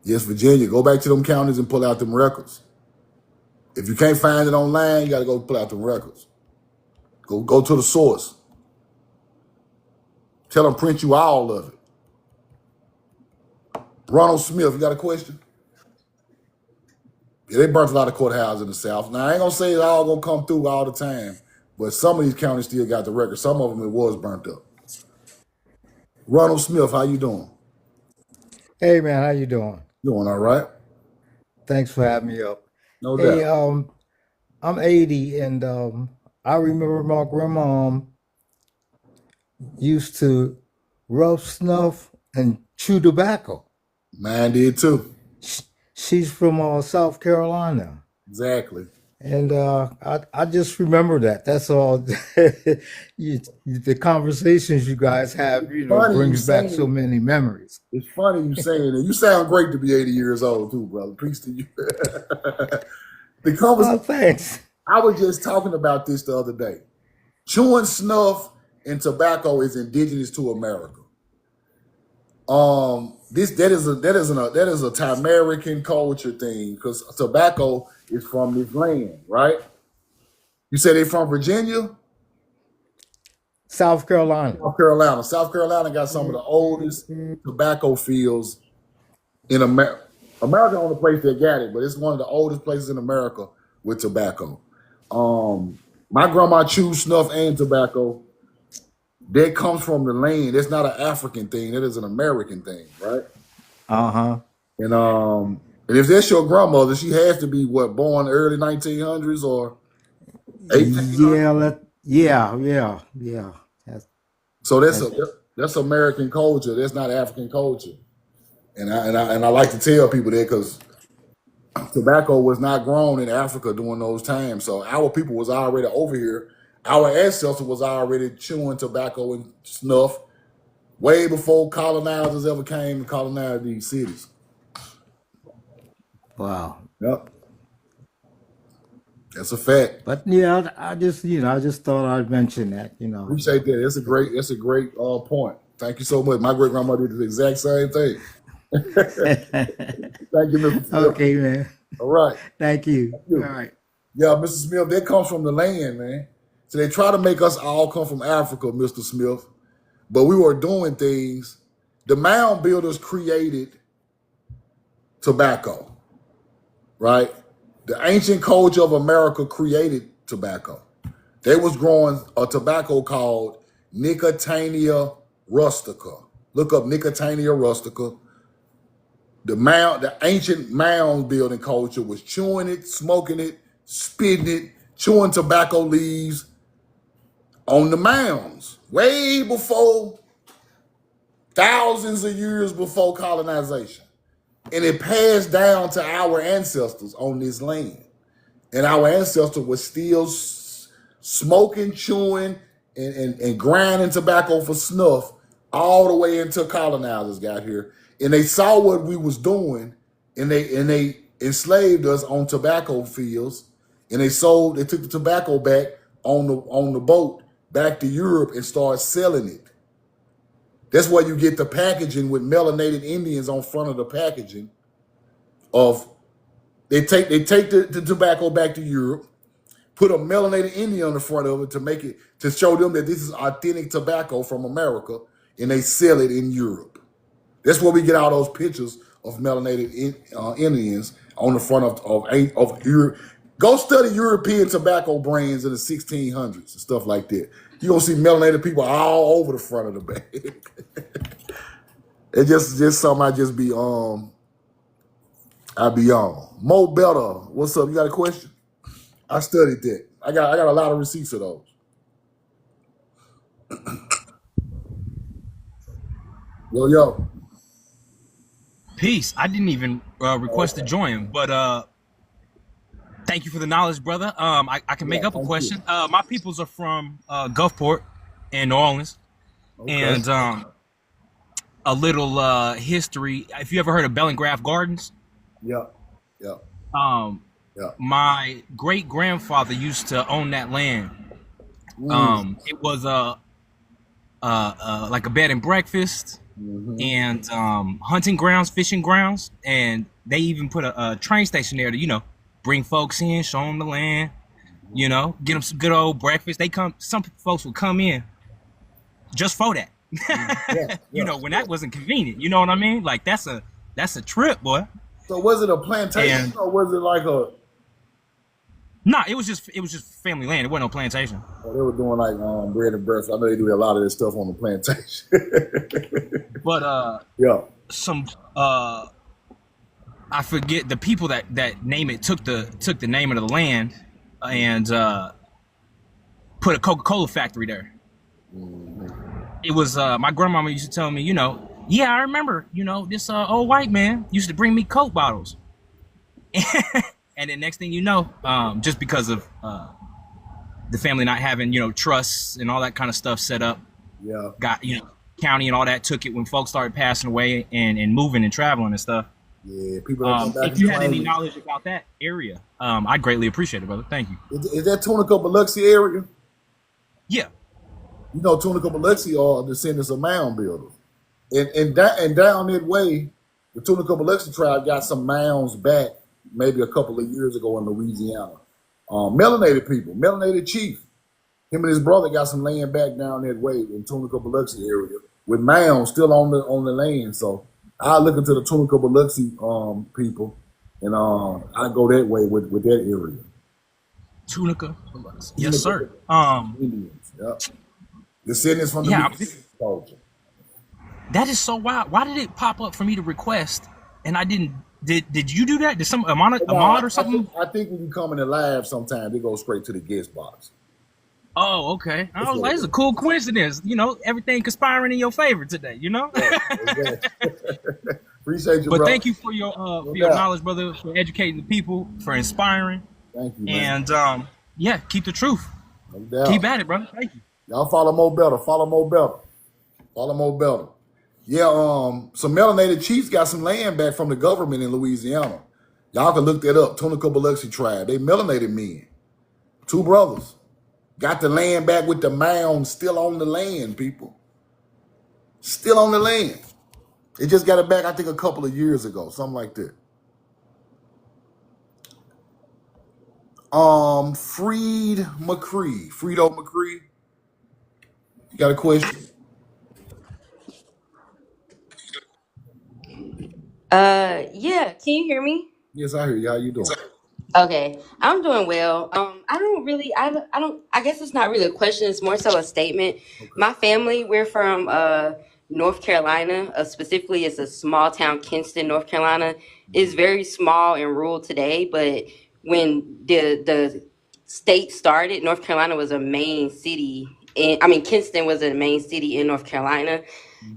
Yes, Virginia. Go back to them counties and pull out them records. If you can't find it online, you got to go pull out them records. Go to the source. Tell them print you all of it. Ronald Smith, you got a question? Yeah, they burnt a lot of courthouses in the South. Now, I ain't going to say it's all going to come through all the time, but some of these counties still got the record. Some of them, it was burnt up. Ronald Smith, how you doing? Hey man, how you doing? Doing all right? Thanks for having me up. No Hey, doubt. I'm 80 and I remember my grandma used to rough snuff and chew tobacco. Mine did too. She's from South Carolina. Exactly. And I just remember that. That's all. The conversations you guys have, Funny you brings back saying so many memories. It's funny you saying it. You sound great to be 80 years old too, brother. Peace to you. The Oh, conversation, thanks. I was just talking about this the other day. Chewing snuff and tobacco is indigenous to America. That is a Tamerican culture thing, because tobacco is from this land, right? You say they from Virginia? South Carolina. South Carolina. South Carolina got some of the oldest tobacco fields in America. America the only place that got it, but it's one of the oldest places in America with tobacco. My grandma chewed snuff and tobacco. That comes from the land. That's not an African thing. That is an American thing, right? Uh-huh. And if that's your grandmother, she has to be born early 1900s or 1800s. Yeah. So that's American culture. That's not African culture. And I like to tell people that, because tobacco was not grown in Africa during those times. So our people was already over here. Our ancestors was already chewing tobacco and snuff way before colonizers ever came and colonized these cities. Wow. Yep. That's a fact. But yeah, I just I just thought I'd mention that. Appreciate that. That's a great point. Thank you so much. My great grandmother did the exact same thing. Thank you, Mr. Smith. Okay, man. All right. Thank you. Thank you. All right. Yeah, Mr. Smith, that comes from the land, man. So they try to make us all come from Africa, Mr. Smith. But we were doing things. The mound builders created tobacco, right? The ancient culture of America created tobacco. They was growing a tobacco called Nicotiana rustica. Look up Nicotiana rustica. The ancient mound building culture was chewing it, smoking it, spitting it, chewing tobacco leaves on the mounds, way before, thousands of years before colonization. And it passed down to our ancestors on this land. And our ancestors were still smoking, chewing, and grinding tobacco for snuff all the way until colonizers got here. And they saw what we was doing, and they enslaved us on tobacco fields, and they took the tobacco back on the boat back to Europe and started selling it. That's why you get the packaging with melanated Indians on front of the packaging. They take the tobacco back to Europe, put a melanated Indian on the front of it to show them that this is authentic tobacco from America, and they sell it in Europe. That's where we get all those pictures of melanated Indians on the front of Europe. Go study European tobacco brands in the 1600s and stuff like that. You're going to see melanated people all over the front of the bag. It's just something I just be on. Mo Better, what's up? You got a question? I studied that. I got a lot of receipts of those. Yo. Peace. I didn't even request to join, but thank you for the knowledge, brother. I can make up a question. My peoples are from Gulfport in New Orleans, and a little history. If you ever heard of Bellingraph Gardens, Yeah. my great grandfather used to own that land. It was like a bed and breakfast. And hunting grounds, fishing grounds, and they even put a train station there to, bring folks in, show them the land, get them some good old breakfast. Some folks would come in just for that, when that wasn't convenient. You know what I mean? Like that's a trip, boy. So was it a plantation or was it like a? Nah, it was just family land. It wasn't no plantation. Well, they were doing like bread and breakfast. I know they do a lot of this stuff on the plantation. But some I forget the people that name it took the name of the land and put a Coca-Cola factory there. It was my grandmama used to tell me, I remember, this old white man used to bring me Coke bottles. And then next thing you know, just because of the family not having, trusts and all that kind of stuff set up, got, county and all that took it when folks started passing away and moving and traveling and stuff. Yeah, people don't come back. If you had any knowledge about that area, I'd greatly appreciate it, brother. Thank you. Is that Tunica, Biloxi area? Yeah. Tunica, Biloxi are descendants of mound builders. And down that way, the Tunica, Biloxi tribe got some mounds back maybe a couple of years ago in Louisiana. Melanated people, melanated chief. Him and his brother got some land back down that way in Tunica, Biloxi area with mounds still on the land. So I look into the Tunica, Biloxi people, and I go that way with that area. Tunica, Biloxi. Yes, sir. Indians, descendants from the culture. That is so wild. Why did it pop up for me to request and I didn't? Did you do that? Did a mod or something? I think when you come in the live, sometimes they go straight to the guest box. Oh, okay. I was like, it's a cool coincidence. Everything conspiring in your favor today. Yeah, appreciate you, but brother. Thank you for your knowledge, brother, for educating the people, for inspiring. Thank you, man. And keep the truth. No doubt. Keep at it, brother. Thank you. Y'all follow Mo Better. Follow Mo Better. Yeah, some melanated chiefs got some land back from the government in Louisiana. Y'all can look that up. Tunica, Biloxi tribe. They melanated men. Two brothers. Got the land back with the mound still on the land, people. Still on the land. They just got it back, I think, a couple of years ago, something like that. Fredo McCree. You got a question? Yeah, can you hear me? Yes, I hear you. How you doing? Okay, I'm doing well. I don't really, I don't, I guess it's not really a question. It's more so a statement. Okay. My family, we're from North Carolina. Specifically, it's a small town, Kinston, North Carolina. It's very small and rural today, but when the state started, North Carolina was a main city. Kinston was a main city in North Carolina.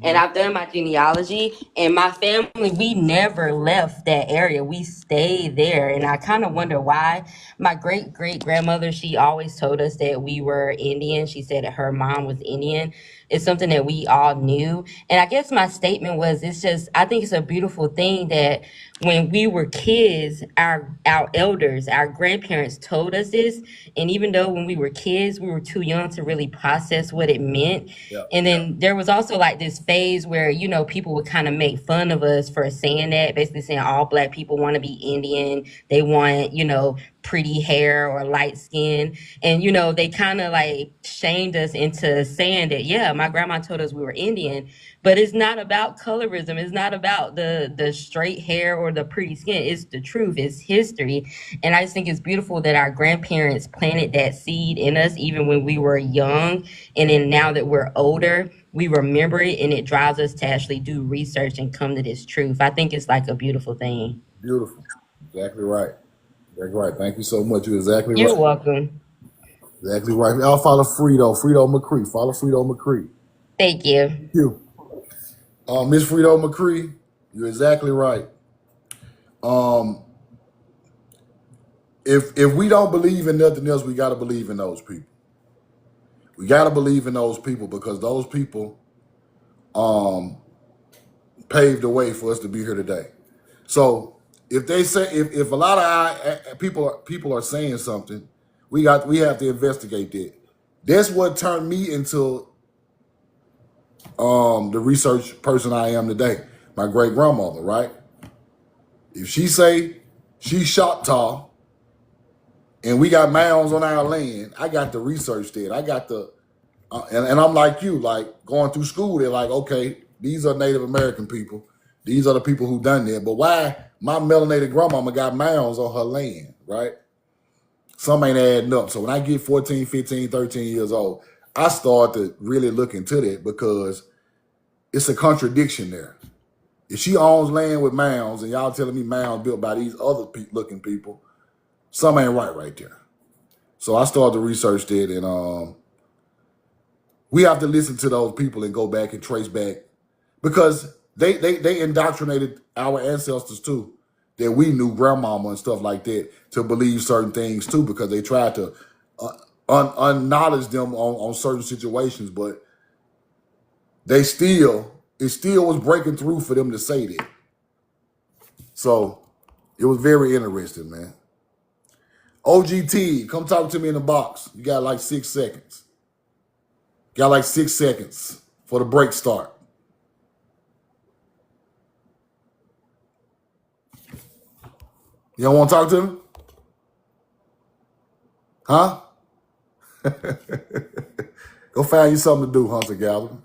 And I've done my genealogy, and my family, we never left that area. We stayed there. And I kind of wonder why. My great great grandmother, she always told us that we were Indian. She said that her mom was Indian. It's something that we all knew. And I guess my statement was, I think it's a beautiful thing that when we were kids, our elders, our grandparents told us this. And even though when we were kids, we were too young to really process what it meant. Yeah. And then there was also like this phase where, people would kind of make fun of us for saying that, basically saying all Black people want to be Indian. They want, pretty hair or light skin. And, they kind of like shamed us into saying that, yeah, my grandma told us we were Indian. But it's not about colorism. It's not about the straight hair or the pretty skin. It's the truth. It's history. And I just think it's beautiful that our grandparents planted that seed in us even when we were young. And then now that we're older, we remember it, and it drives us to actually do research and come to this truth. I think it's like a beautiful thing. Beautiful. Exactly right. Exactly right. Thank you so much. You're exactly You're right. welcome. Exactly right. I'll follow Fredo McCree. Follow Fredo McCree. Thank you. Thank you. Miss Fredo McCree, you're exactly right. If we don't believe in nothing else, we got to believe in those people. We got to believe in those people because those people paved the way for us to be here today. So if they say if a lot of people are saying something, we have to investigate that. That's what turned me into the research person I am today. My great grandmother, right? If she say she Choctaw and we got mounds on our land, I got to research that. I got to, and I'm like you, like going through school. They're like, okay, these are Native American people. These are the people who done that. But why my melanated grandmama got mounds on her land, right? Some ain't adding up. So when I get 14, 15, 13 years old, I start to really look into that because it's a contradiction there. If she owns land with mounds and y'all telling me mounds built by these other looking people, something ain't right there. So I started to research that, and we have to listen to those people and go back and trace back because they indoctrinated our ancestors too, that we knew grandmama and stuff like that to believe certain things too because they tried to unknowledge them on certain situations, but it still was breaking through for them to say that. So it was very interesting, man. OGT, come talk to me in the box. You got like 6 seconds. Got like 6 seconds for the break start. You don't want to talk to me? Huh? Go find you something to do, Hunter Gathering.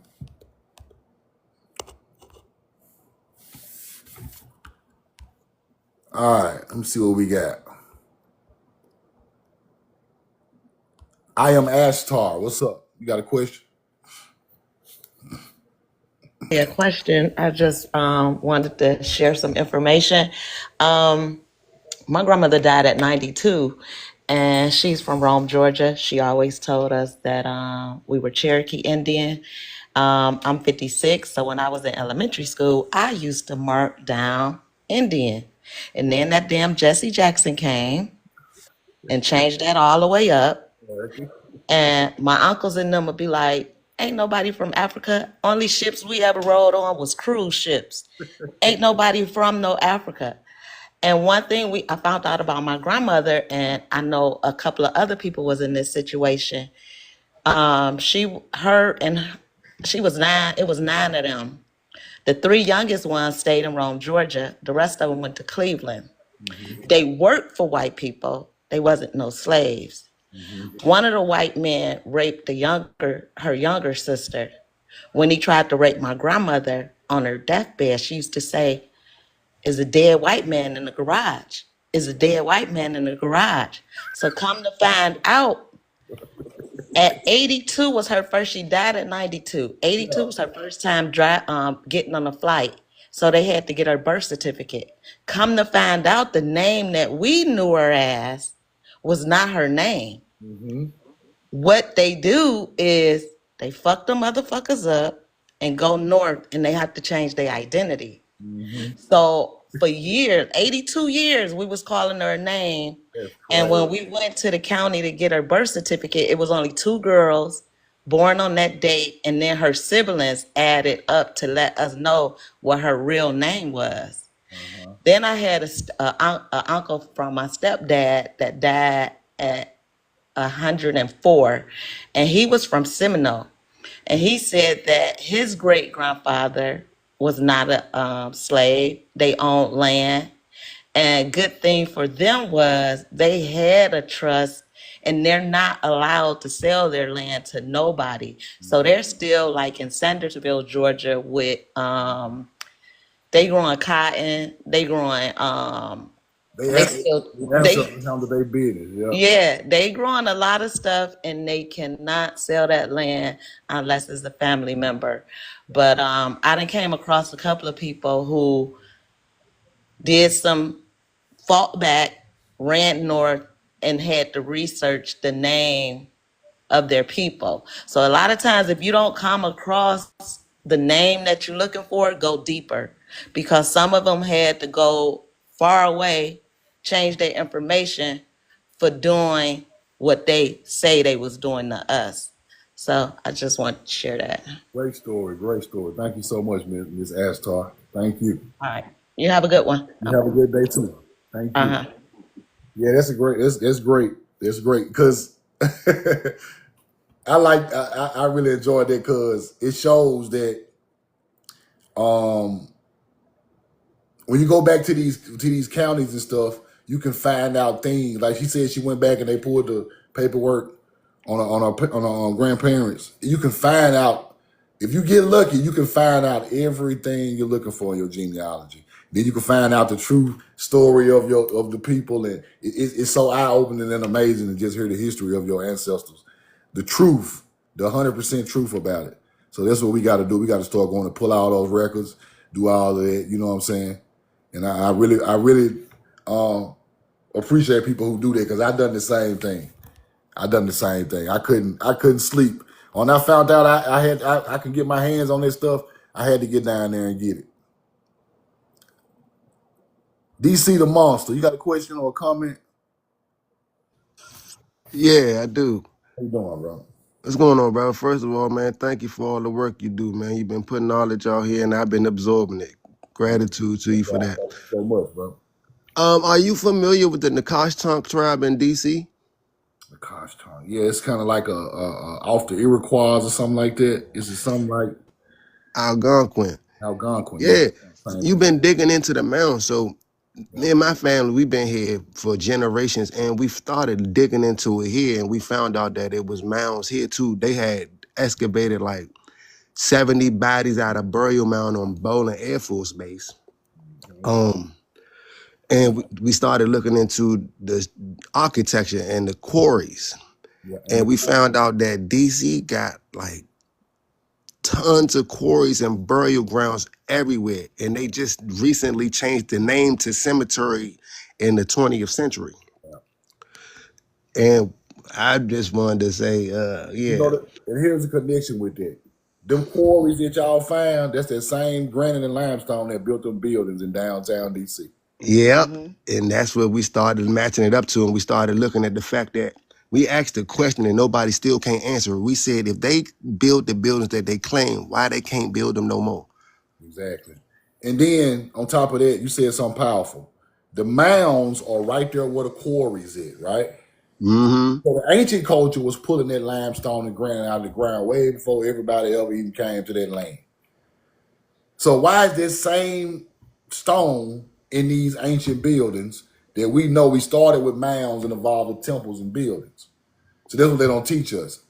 All right, let me see what we got. I am Ashtar. What's up? You got a question? Yeah, question. I just wanted to share some information. My grandmother died at 92, and she's from Rome, Georgia. She always told us that we were Cherokee Indian. I'm 56, so when I was in elementary school, I used to mark down Indian. And then that damn Jesse Jackson came and changed that all the way up. And my uncles and them would be like, ain't nobody from Africa. Only ships we ever rode on was cruise ships. Ain't nobody from no Africa. And one thing I found out about my grandmother, and I know a couple of other people was in this situation. She was nine. It was nine of them. The three youngest ones stayed in Rome, Georgia. The rest of them went to Cleveland. They worked for white people. They wasn't no slaves. One of the white men raped her younger sister. When he tried to rape my grandmother on her deathbed, she used to say, "Is a dead white man in the garage? Is a dead white man in the garage?" So come to find out, at 82 was her first. She died at 92. 82 was her first time getting on a flight. So they had to get her birth certificate. Come to find out, the name that we knew her as was not her name. What they do is they fuck them motherfuckers up and go north, and they have to change their identity. So for years, 82 years, we was calling her a name. And when we went to the county to get her birth certificate, it was only two girls born on that date, and then her siblings added up to let us know what her real name was. Then I had a uncle from my stepdad that died at 104, and he was from Seminole. And he said that his great grandfather was not a slave. They owned land. And good thing for them was they had a trust, and they're not allowed to sell their land to nobody. So they're still like in Sandersville, Georgia, with they growing cotton, they growing They handle their business. yeah, they growing a lot of stuff, and they cannot sell that land unless it's a family member. But I done came across a couple of people who did some fought back, ran north, and had to research the name of their people. So a lot of times, if you don't come across the name that you're looking for, go deeper, because some of them had to go far away, change their information for doing what they say they was doing to us. So I just want to share that. Great story. Thank you so much, Miss Astar. Thank you. All right. You have a good one. You have a good day too. Thank you. Yeah, that's great. That's great because I really enjoyed that because it shows that when you go back to these counties and stuff, you can find out things. Like she said, she went back and they pulled the paperwork on her grandparents. You can find out, if you get lucky, you can find out everything you're looking for in your genealogy. Then you can find out the true story of the people, and it's so eye-opening and amazing to just hear the history of your ancestors, the truth, the 100% truth about it. So that's what we got to do. We got to start going to pull out all those records, do all of that. You know what I'm saying? And I really appreciate people who do that, because I done the same thing. I couldn't sleep. When I found out I could get my hands on this stuff, I had to get down there and get it. DC the Monster, you got a question or a comment? Yeah, I do. How you doing, bro? What's going on, bro? First of all, man, thank you for all the work you do, man. You've been putting knowledge out here, and I've been absorbing it. Gratitude to you for that. Thank you so much, bro. Are you familiar with the Nacotchtank tribe in DC? Nacotchtank, yeah, it's kind of like a off the Iroquois or something like that. Is it something like Algonquin? Algonquin. Yeah, you've been digging into the mounds, so. Me and my family, we've been here for generations, and we started digging into it here, and we found out that it was mounds here too. They had excavated like 70 bodies out of burial mound on Bolin Air Force Base. And we started looking into the architecture and the quarries, and we found out that DC got like tons of quarries and burial grounds everywhere, and they just recently changed the name to cemetery in the 20th century. And I just wanted to say, yeah. You know, and here's the connection with that. Them quarries that y'all found, that's that same granite and limestone that built them buildings in downtown DC. Yep, and that's what we started matching it up to, and we started looking at the fact that we asked the question and nobody still can't answer it. We said, if they build the buildings that they claim, why they can't build them no more? Exactly. And then on top of that, you said something powerful. The mounds are right there where the quarries is, right? Mm-hmm. So the ancient culture was pulling that limestone and granite out of the ground way before everybody ever even came to that land. So why is this same stone in these ancient buildings that we know we started with mounds and evolved with temples and buildings? So that's what they don't teach us.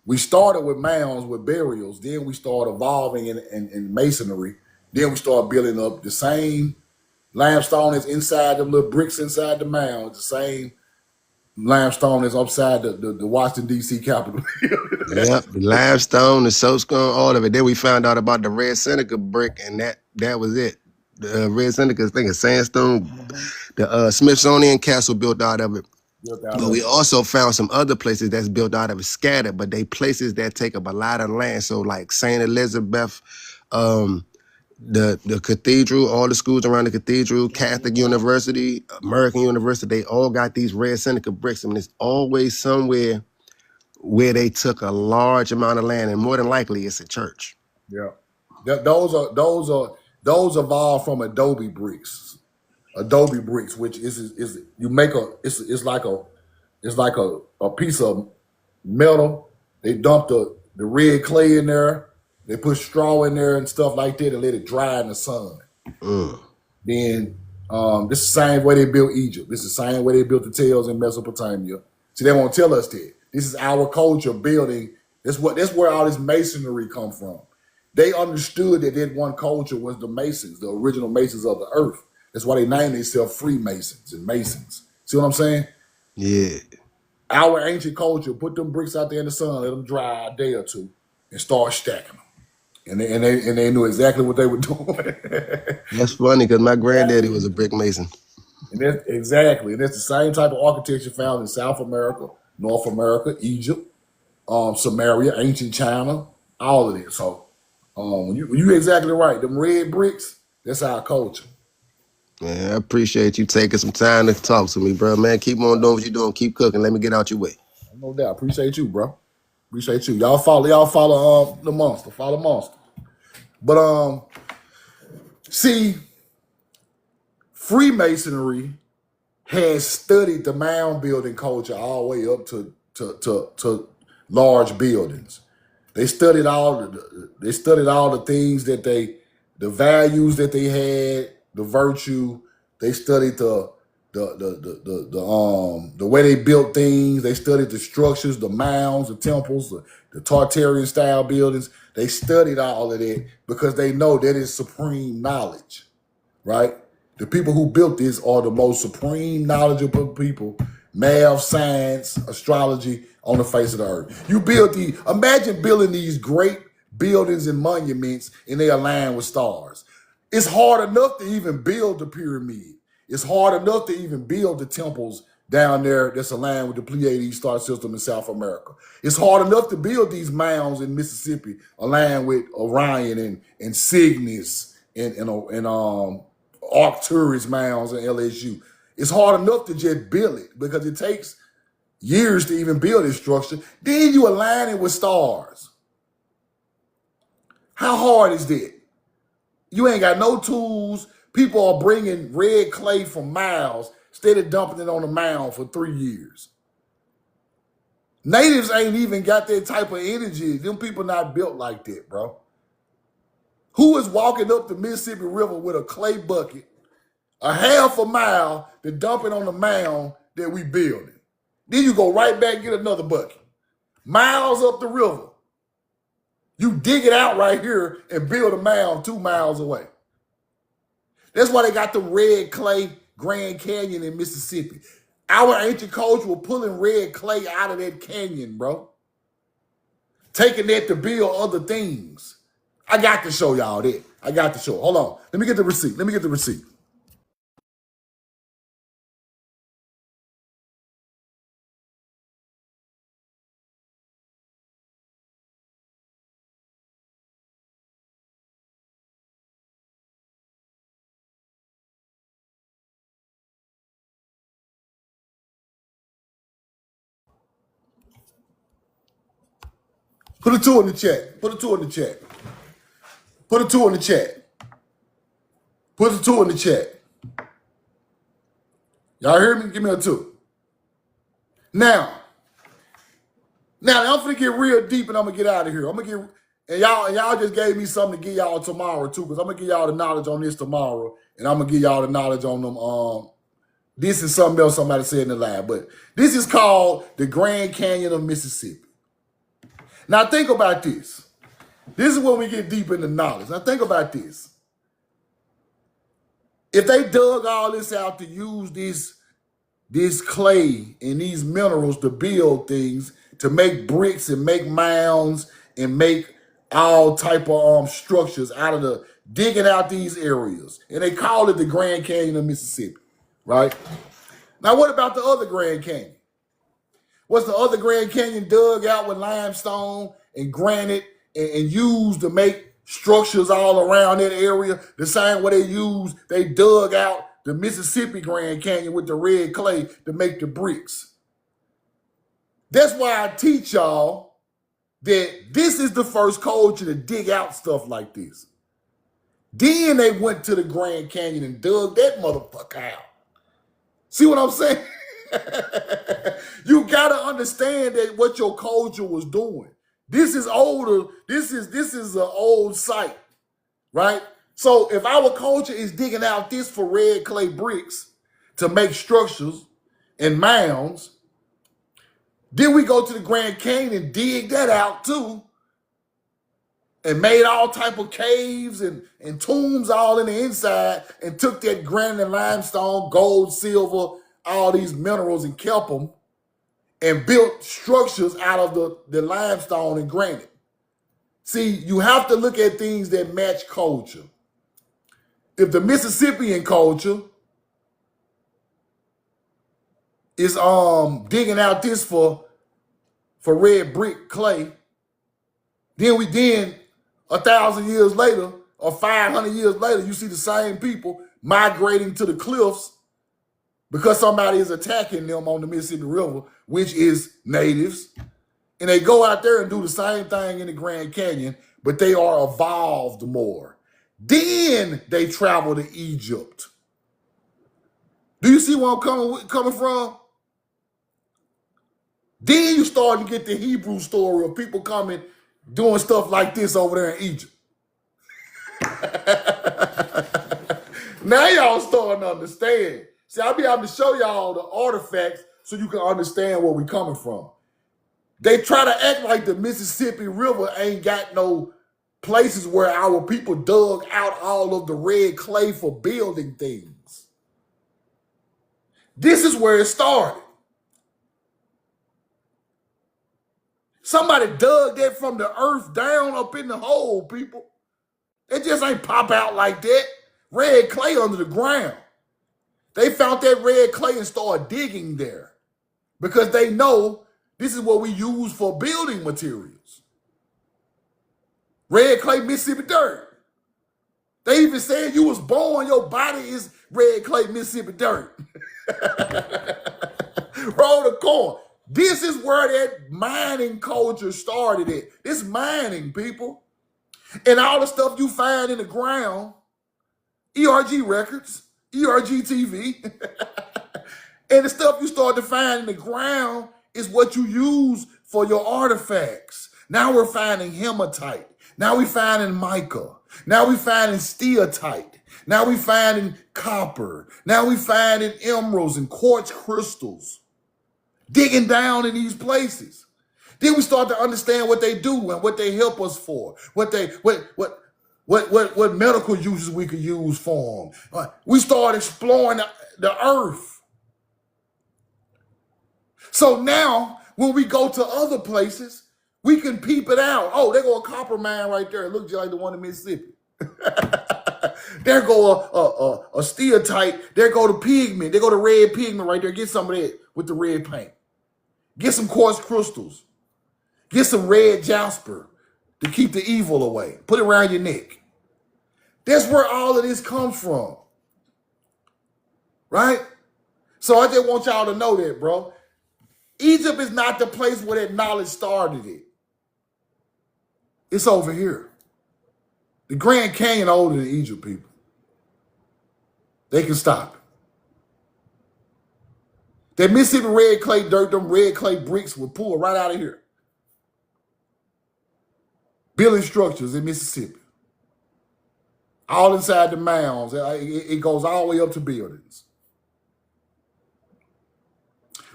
We started with mounds, with burials. Then we started evolving in masonry. Then we started building up the same limestone is inside the little bricks inside the mound. The same limestone is upside the Washington, D.C. Capitol. Yep, the limestone, the soapstone, all of it. Then we found out about the red Seneca brick, and that was it. The red Seneca, I think, is sandstone. The Smithsonian Castle built out of it. Built out But of we it. also found some other places that's built out of it, scattered, but they places that take up a lot of land. So like Saint Elizabeth, the cathedral, all the schools around the cathedral, Catholic University, American University, they all got these red Seneca bricks. I mean, it's always somewhere where they took a large amount of land, and more than likely it's a church. Yeah. Those evolved from adobe bricks. Adobe bricks, which is you make it's like a piece of metal. They dump the red clay in there. They put straw in there and stuff like that and let it dry in the sun. Mm. Then this is the same way they built Egypt. This is the same way they built the tales in Mesopotamia. See, they won't tell us that. This is our culture building. That's where all this masonry come from. They understood that one culture was the Masons, the original Masons of the earth. That's why they named themselves Freemasons and Masons. See what I'm saying? Yeah. Our ancient culture put them bricks out there in the sun, let them dry a day or two, and start stacking them. And they knew exactly what they were doing. That's funny because my granddaddy was a brick mason. And that's exactly, and that's the same type of architecture found in South America, North America, Egypt, Samaria, ancient China, all of it. So you exactly right. Them red bricks, that's our culture. Man, I appreciate you taking some time to talk to me, bro. Man, keep on doing what you're doing. Keep cooking. Let me get out your way. No doubt. Appreciate you, bro. Appreciate you. Y'all follow the monster. Follow monster. But see, Freemasonry has studied the mound building culture all the way up to large buildings. They studied all the things that the values that they had, the virtue. They studied the way they built things. They studied the structures, the mounds, the temples, the Tartarian style buildings. They studied all of that because they know that is supreme knowledge, right? The people who built this are the most supreme knowledgeable people, math, science, astrology on the face of the earth. Imagine building these great buildings and monuments and they align with stars. It's hard enough to even build the pyramid. It's hard enough to even build the temples down there that's aligned with the Pleiades star system in South America. It's hard enough to build these mounds in Mississippi aligned with Orion and Cygnus and Arcturus mounds in LSU. It's hard enough to just build it because it takes years to even build this structure. Then you align it with stars. How hard is that? You ain't got no tools. People are bringing red clay from miles instead of dumping it on the mound for 3 years. Natives ain't even got that type of energy. Them people not built like that, bro. Who is walking up the Mississippi River with a clay bucket a half a mile to dump it on the mound that we building? Then you go right back and get another bucket. Miles up the river. You dig it out right here and build a mound 2 miles away. That's why they got the red clay Grand Canyon in Mississippi. Our ancient culture was pulling red clay out of that canyon, bro. Taking that to build other things. I got to show y'all that. I got to show. Hold on. Let me get the receipt. Put a 2 in the chat. Put a 2 in the chat. Put a 2 in the chat. Put a 2 in the chat. Y'all hear me? Give me a 2. Now I'm gonna get real deep and I'm gonna get out of here. I'm gonna get and y'all just gave me something to give y'all tomorrow too, because I'm gonna give y'all the knowledge on this tomorrow, and I'm gonna give y'all the knowledge on them. This is something else somebody said in the lab, but this is called the Grand Canyon of Mississippi. Now think about this. This is when we get deep into knowledge. Now think about this. If they dug all this out to use this clay and these minerals to build things, to make bricks and make mounds and make all type of structures out of the digging out these areas, and they call it the Grand Canyon of Mississippi, right? Now what about the other Grand Canyon? What's the other Grand Canyon dug out with limestone and granite and used to make structures all around that area? The same way they dug out the Mississippi Grand Canyon with the red clay to make the bricks. That's why I teach y'all that this is the first culture to dig out stuff like this. Then they went to the Grand Canyon and dug that motherfucker out. See what I'm saying? You gotta understand that what your culture was doing. This is older. This is an old site, right? So if our culture is digging out this for red clay bricks to make structures and mounds, then we go to the Grand Canyon and dig that out too, and made all type of caves and tombs all in the inside, and took that granite and limestone, gold, silver, all these minerals and kept them and built structures out of the limestone and granite. See, you have to look at things that match culture. If the Mississippian culture is digging out this for red brick clay, then 1,000 years later or 500 years later, you see the same people migrating to the cliffs because somebody is attacking them on the Mississippi River, which is natives. And they go out there and do the same thing in the Grand Canyon, but they are evolved more. Then they travel to Egypt. Do you see where I'm coming from? Then you starting to get the Hebrew story of people coming, doing stuff like this over there in Egypt. Now y'all starting to understand. See, I'll be able to show y'all the artifacts so you can understand where we're coming from. They try to act like the Mississippi River ain't got no places where our people dug out all of the red clay for building things. This is where it started. Somebody dug that from the earth down up in the hole, people. It just ain't pop out like that. Red clay under the ground. They found that red clay and started digging there because they know this is what we use for building materials. Red clay, Mississippi dirt. They even said you was born, your body is red clay, Mississippi dirt. Roll the corn. This is where that mining culture started at. This mining, people. And all the stuff you find in the ground, ERG records, ERG TV, and the stuff you start to find in the ground is what you use for your artifacts. Now we're finding hematite. Now we're finding mica. Now we're finding steatite. Now we're finding copper. Now we're finding emeralds and quartz crystals. Digging down in these places. Then we start to understand what they do and what they help us for. What medical uses we could use for them. We start exploring the earth. So now, when we go to other places, we can peep it out. Oh, there go a copper mine right there. It looks just like the one in Mississippi. There go a steatite. There go the pigment. There go the red pigment right there. Get some of that with the red paint. Get some quartz crystals. Get some red jasper to keep the evil away. Put it around your neck. That's where all of this comes from. Right? So I just want y'all to know that, bro. Egypt is not the place where that knowledge started it. It's over here. The Grand Canyon older than Egypt, people. They can stop it. That Mississippi red clay dirt, them red clay bricks were pulled right out of here. Building structures in Mississippi. All inside the mounds. It goes all the way up to buildings.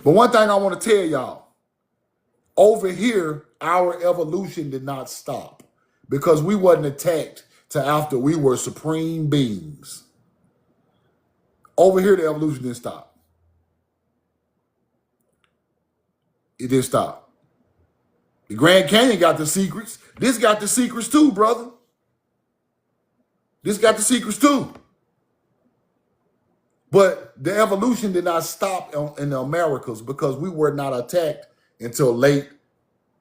But one thing I want to tell y'all, over here, our evolution did not stop because we wasn't attacked till after we were supreme beings. Over here, the evolution didn't stop. It didn't stop. The Grand Canyon got the secrets. This got the secrets too, brother. This got the secrets too. But the evolution did not stop in the Americas because we were not attacked until late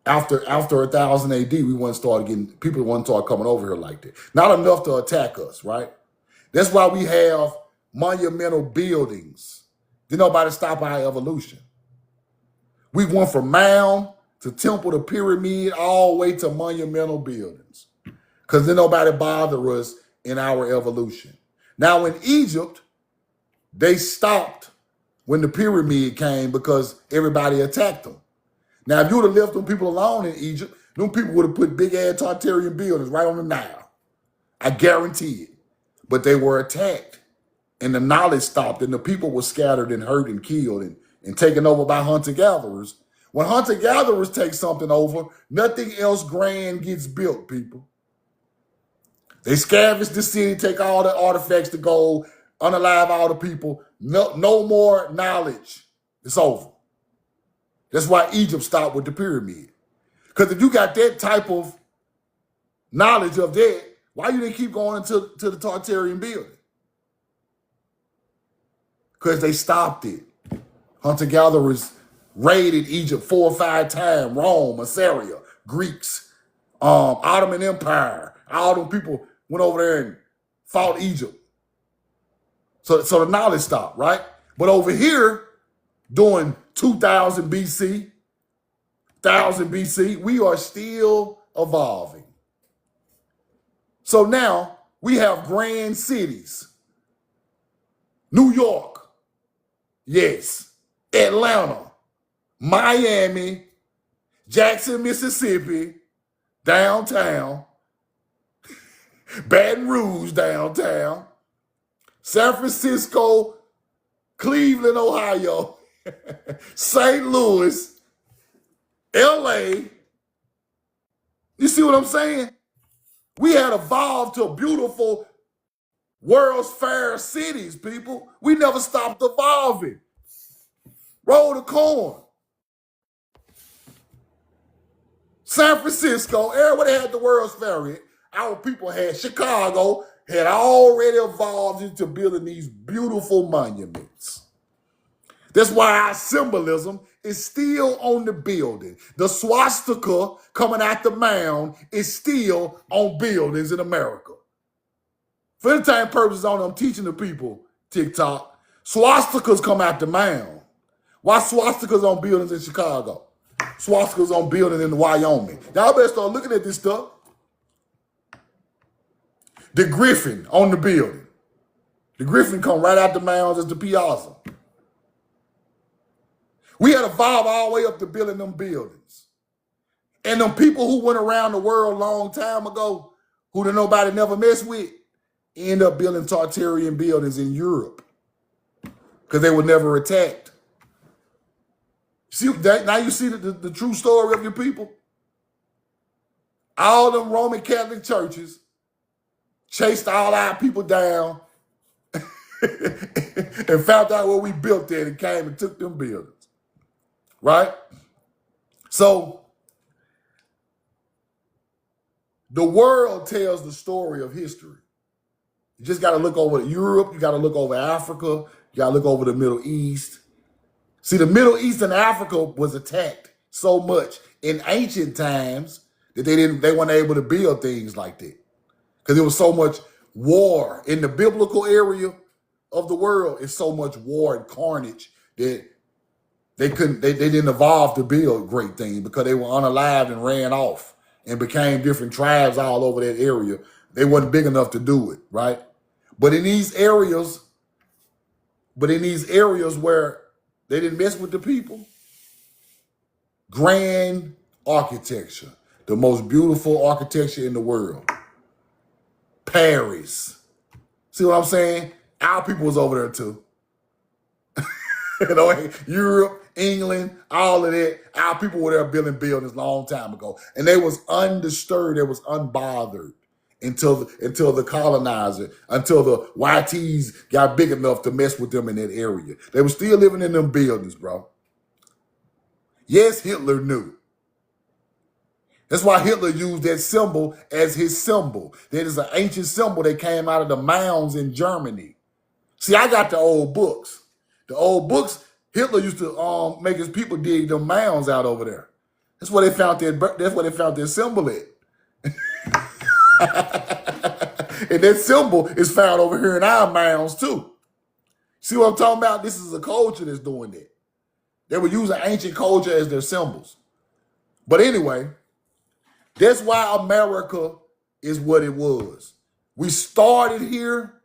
after 1000 AD. People wouldn't start coming over here like that. Not enough to attack us, right? That's why we have monumental buildings. Did nobody stop our evolution? We went from mound to temple to pyramid all the way to monumental buildings because then nobody bothered us in our evolution. Now in Egypt, they stopped when the pyramid came because everybody attacked them. Now, if you would have left them people alone in Egypt, them people would have put big-ass Tartarian buildings right on the Nile. I guarantee it. But they were attacked, and the knowledge stopped, and the people were scattered and hurt and killed and taken over by hunter-gatherers. When hunter-gatherers take something over, nothing else grand gets built, people. They scavenge the city, take all the artifacts, the gold, unalive all the people. No more knowledge. It's over. That's why Egypt stopped with the pyramid. Because if you got that type of knowledge of that, why you didn't keep going into the Tartarian building? Because they stopped it. Hunter-gatherers raided Egypt 4 or 5 times. Rome, Assyria, Greeks, Ottoman Empire. All them people went over there and fought Egypt. So the knowledge stopped, right? But over here, during 2000 BC, 1000 BC, we are still evolving. So now we have grand cities. New York, yes. Atlanta, Miami, Jackson, Mississippi, downtown, Baton Rouge, downtown, San Francisco, Cleveland, Ohio, St. Louis, LA. You see what I'm saying? We had evolved to beautiful World's Fair cities, people. We never stopped evolving. Roll the corn. San Francisco, everybody had the World's Fair in. Our people had Chicago, had already evolved into building these beautiful monuments. That's why our symbolism is still on the building. The swastika coming out the mound is still on buildings in America. For entertainment purposes only, I'm teaching the people, TikTok, swastikas come out the mound. Why swastikas on buildings in Chicago? Swastikas on buildings in Wyoming. Y'all better start looking at this stuff. The griffin on the building. The griffin come right out the mounds as the piazza. We had evolved all the way up to building them buildings. And them people who went around the world a long time ago, who nobody never messed with, end up building Tartarian buildings in Europe because they were never attacked. See, now you see the true story of your people? All them Roman Catholic churches chased all our people down and found out where we built it and came and took them buildings. Right? So, the world tells the story of history. You just got to look over Europe. You got to look over Africa. You got to look over the Middle East. See, the Middle East and Africa was attacked so much in ancient times that they weren't able to build things like that because there was so much war in the biblical area of the world. It's so much war and carnage that they didn't evolve to build great things because they were unalived and ran off and became different tribes all over that area. They wasn't big enough to do it, right? But in these areas where They didn't mess with the people. Grand architecture. The most beautiful architecture in the world. Paris. See what I'm saying? Our people was over there too. You know, Europe, England, all of that. Our people were there building buildings a long time ago. And they was undisturbed, they was unbothered until the colonizer, until the YTs got big enough to mess with them in that area. They were still living in them buildings, bro. Yes, Hitler knew. That's why Hitler used that symbol as his symbol. That is an ancient symbol that came out of the Mounds in Germany. See, I got the old books. The old books, Hitler used to make his people dig them mounds out over there. That's where they found their symbol at. And that symbol is found over here in our mounds too. See what I'm talking about? This is a culture that's doing that. They were using ancient culture as their symbols. But anyway, that's why America is what it was. We started here,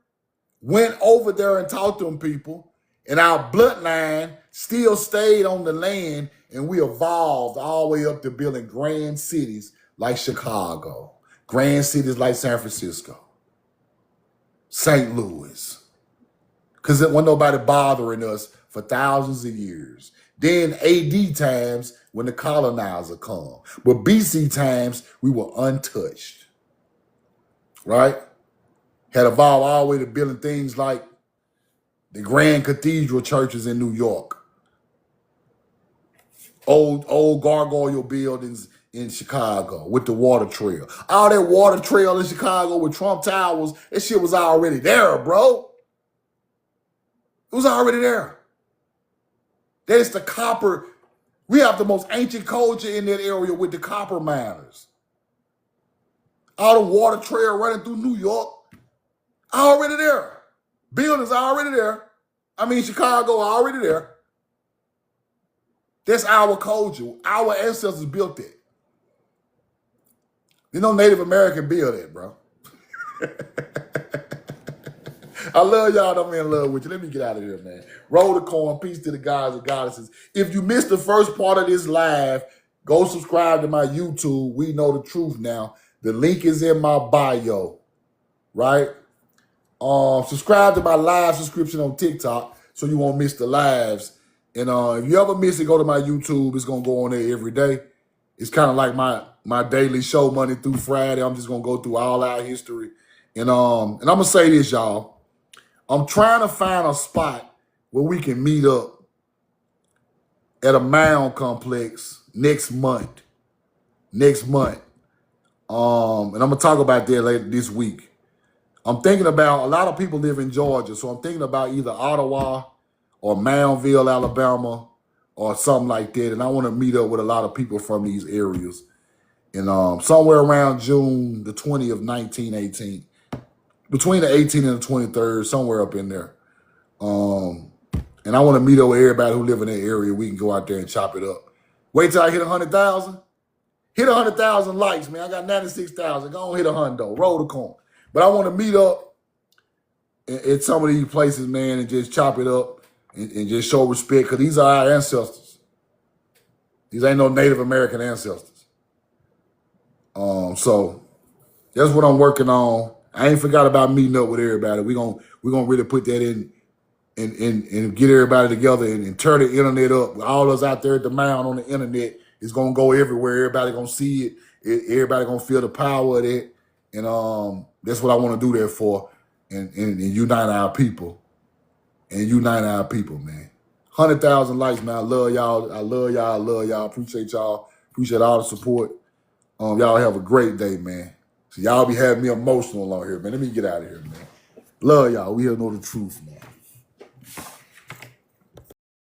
went over there and talked to them people, and our bloodline still stayed on the land, and we evolved all the way up to building grand cities like Chicago, grand cities like San Francisco, St. Louis, because there wasn't nobody bothering us for thousands of years. Then AD times when the colonizer come. But BC times, we were untouched, right? Had evolved all the way to building things like the grand cathedral churches in New York, old gargoyle buildings in Chicago with the water trail. All that water trail in Chicago with Trump Towers, that shit was already there, bro. It was already there. That is the copper. We have the most ancient culture in that area with the copper miners. All the water trail running through New York, already there. Buildings already there. I mean, Chicago already there. That's our culture. Our ancestors built it. You know, Native American built it, bro. I love y'all. I'm in love with you. Let me get out of here, man. Roll the coin. Peace to the gods and goddesses. If you missed the first part of this live, go subscribe to my YouTube. We know the truth now. The link is in my bio, right? Subscribe to my live subscription on TikTok so you won't miss the lives. And if you ever miss it, go to my YouTube. It's going to go on there every day. It's kind of like my daily show, Monday through Friday. I'm just going to go through all our history. And I'm going to say this, y'all. I'm trying to find a spot where we can meet up at a mound complex next month. And I'm going to talk about that later this week. I'm thinking about, a lot of people live in Georgia, so I'm thinking about either Ottawa or Moundville, Alabama, or something like that. And I want to meet up with a lot of people from these areas. And somewhere around June the 20th, 1918. Between the 18th and the 23rd, somewhere up in there. And I want to meet up with everybody who live in that area. We can go out there and chop it up. Wait till I hit 100,000. Hit 100,000 likes, man. I got 96,000. Go on, hit 100, roll the coin. But I want to meet up at some of these places, man, and just chop it up and just show respect, because these are our ancestors. These ain't no Native American ancestors. So that's what I'm working on. I ain't forgot about meeting up with everybody. We're gonna really put that in and get everybody together and turn the internet up. All us out there at the mound on the internet is gonna go everywhere. Everybody gonna see it. Everybody gonna feel the power of it. And that's what I want to do that for. And unite our people. And unite our people, man. 100,000 likes, man. I love y'all. I love y'all. I love y'all. Appreciate y'all. Appreciate all the support. Y'all have a great day, man. So y'all be having me emotional on here, man. Let me get out of here, man. Love y'all. We here know the truth, man.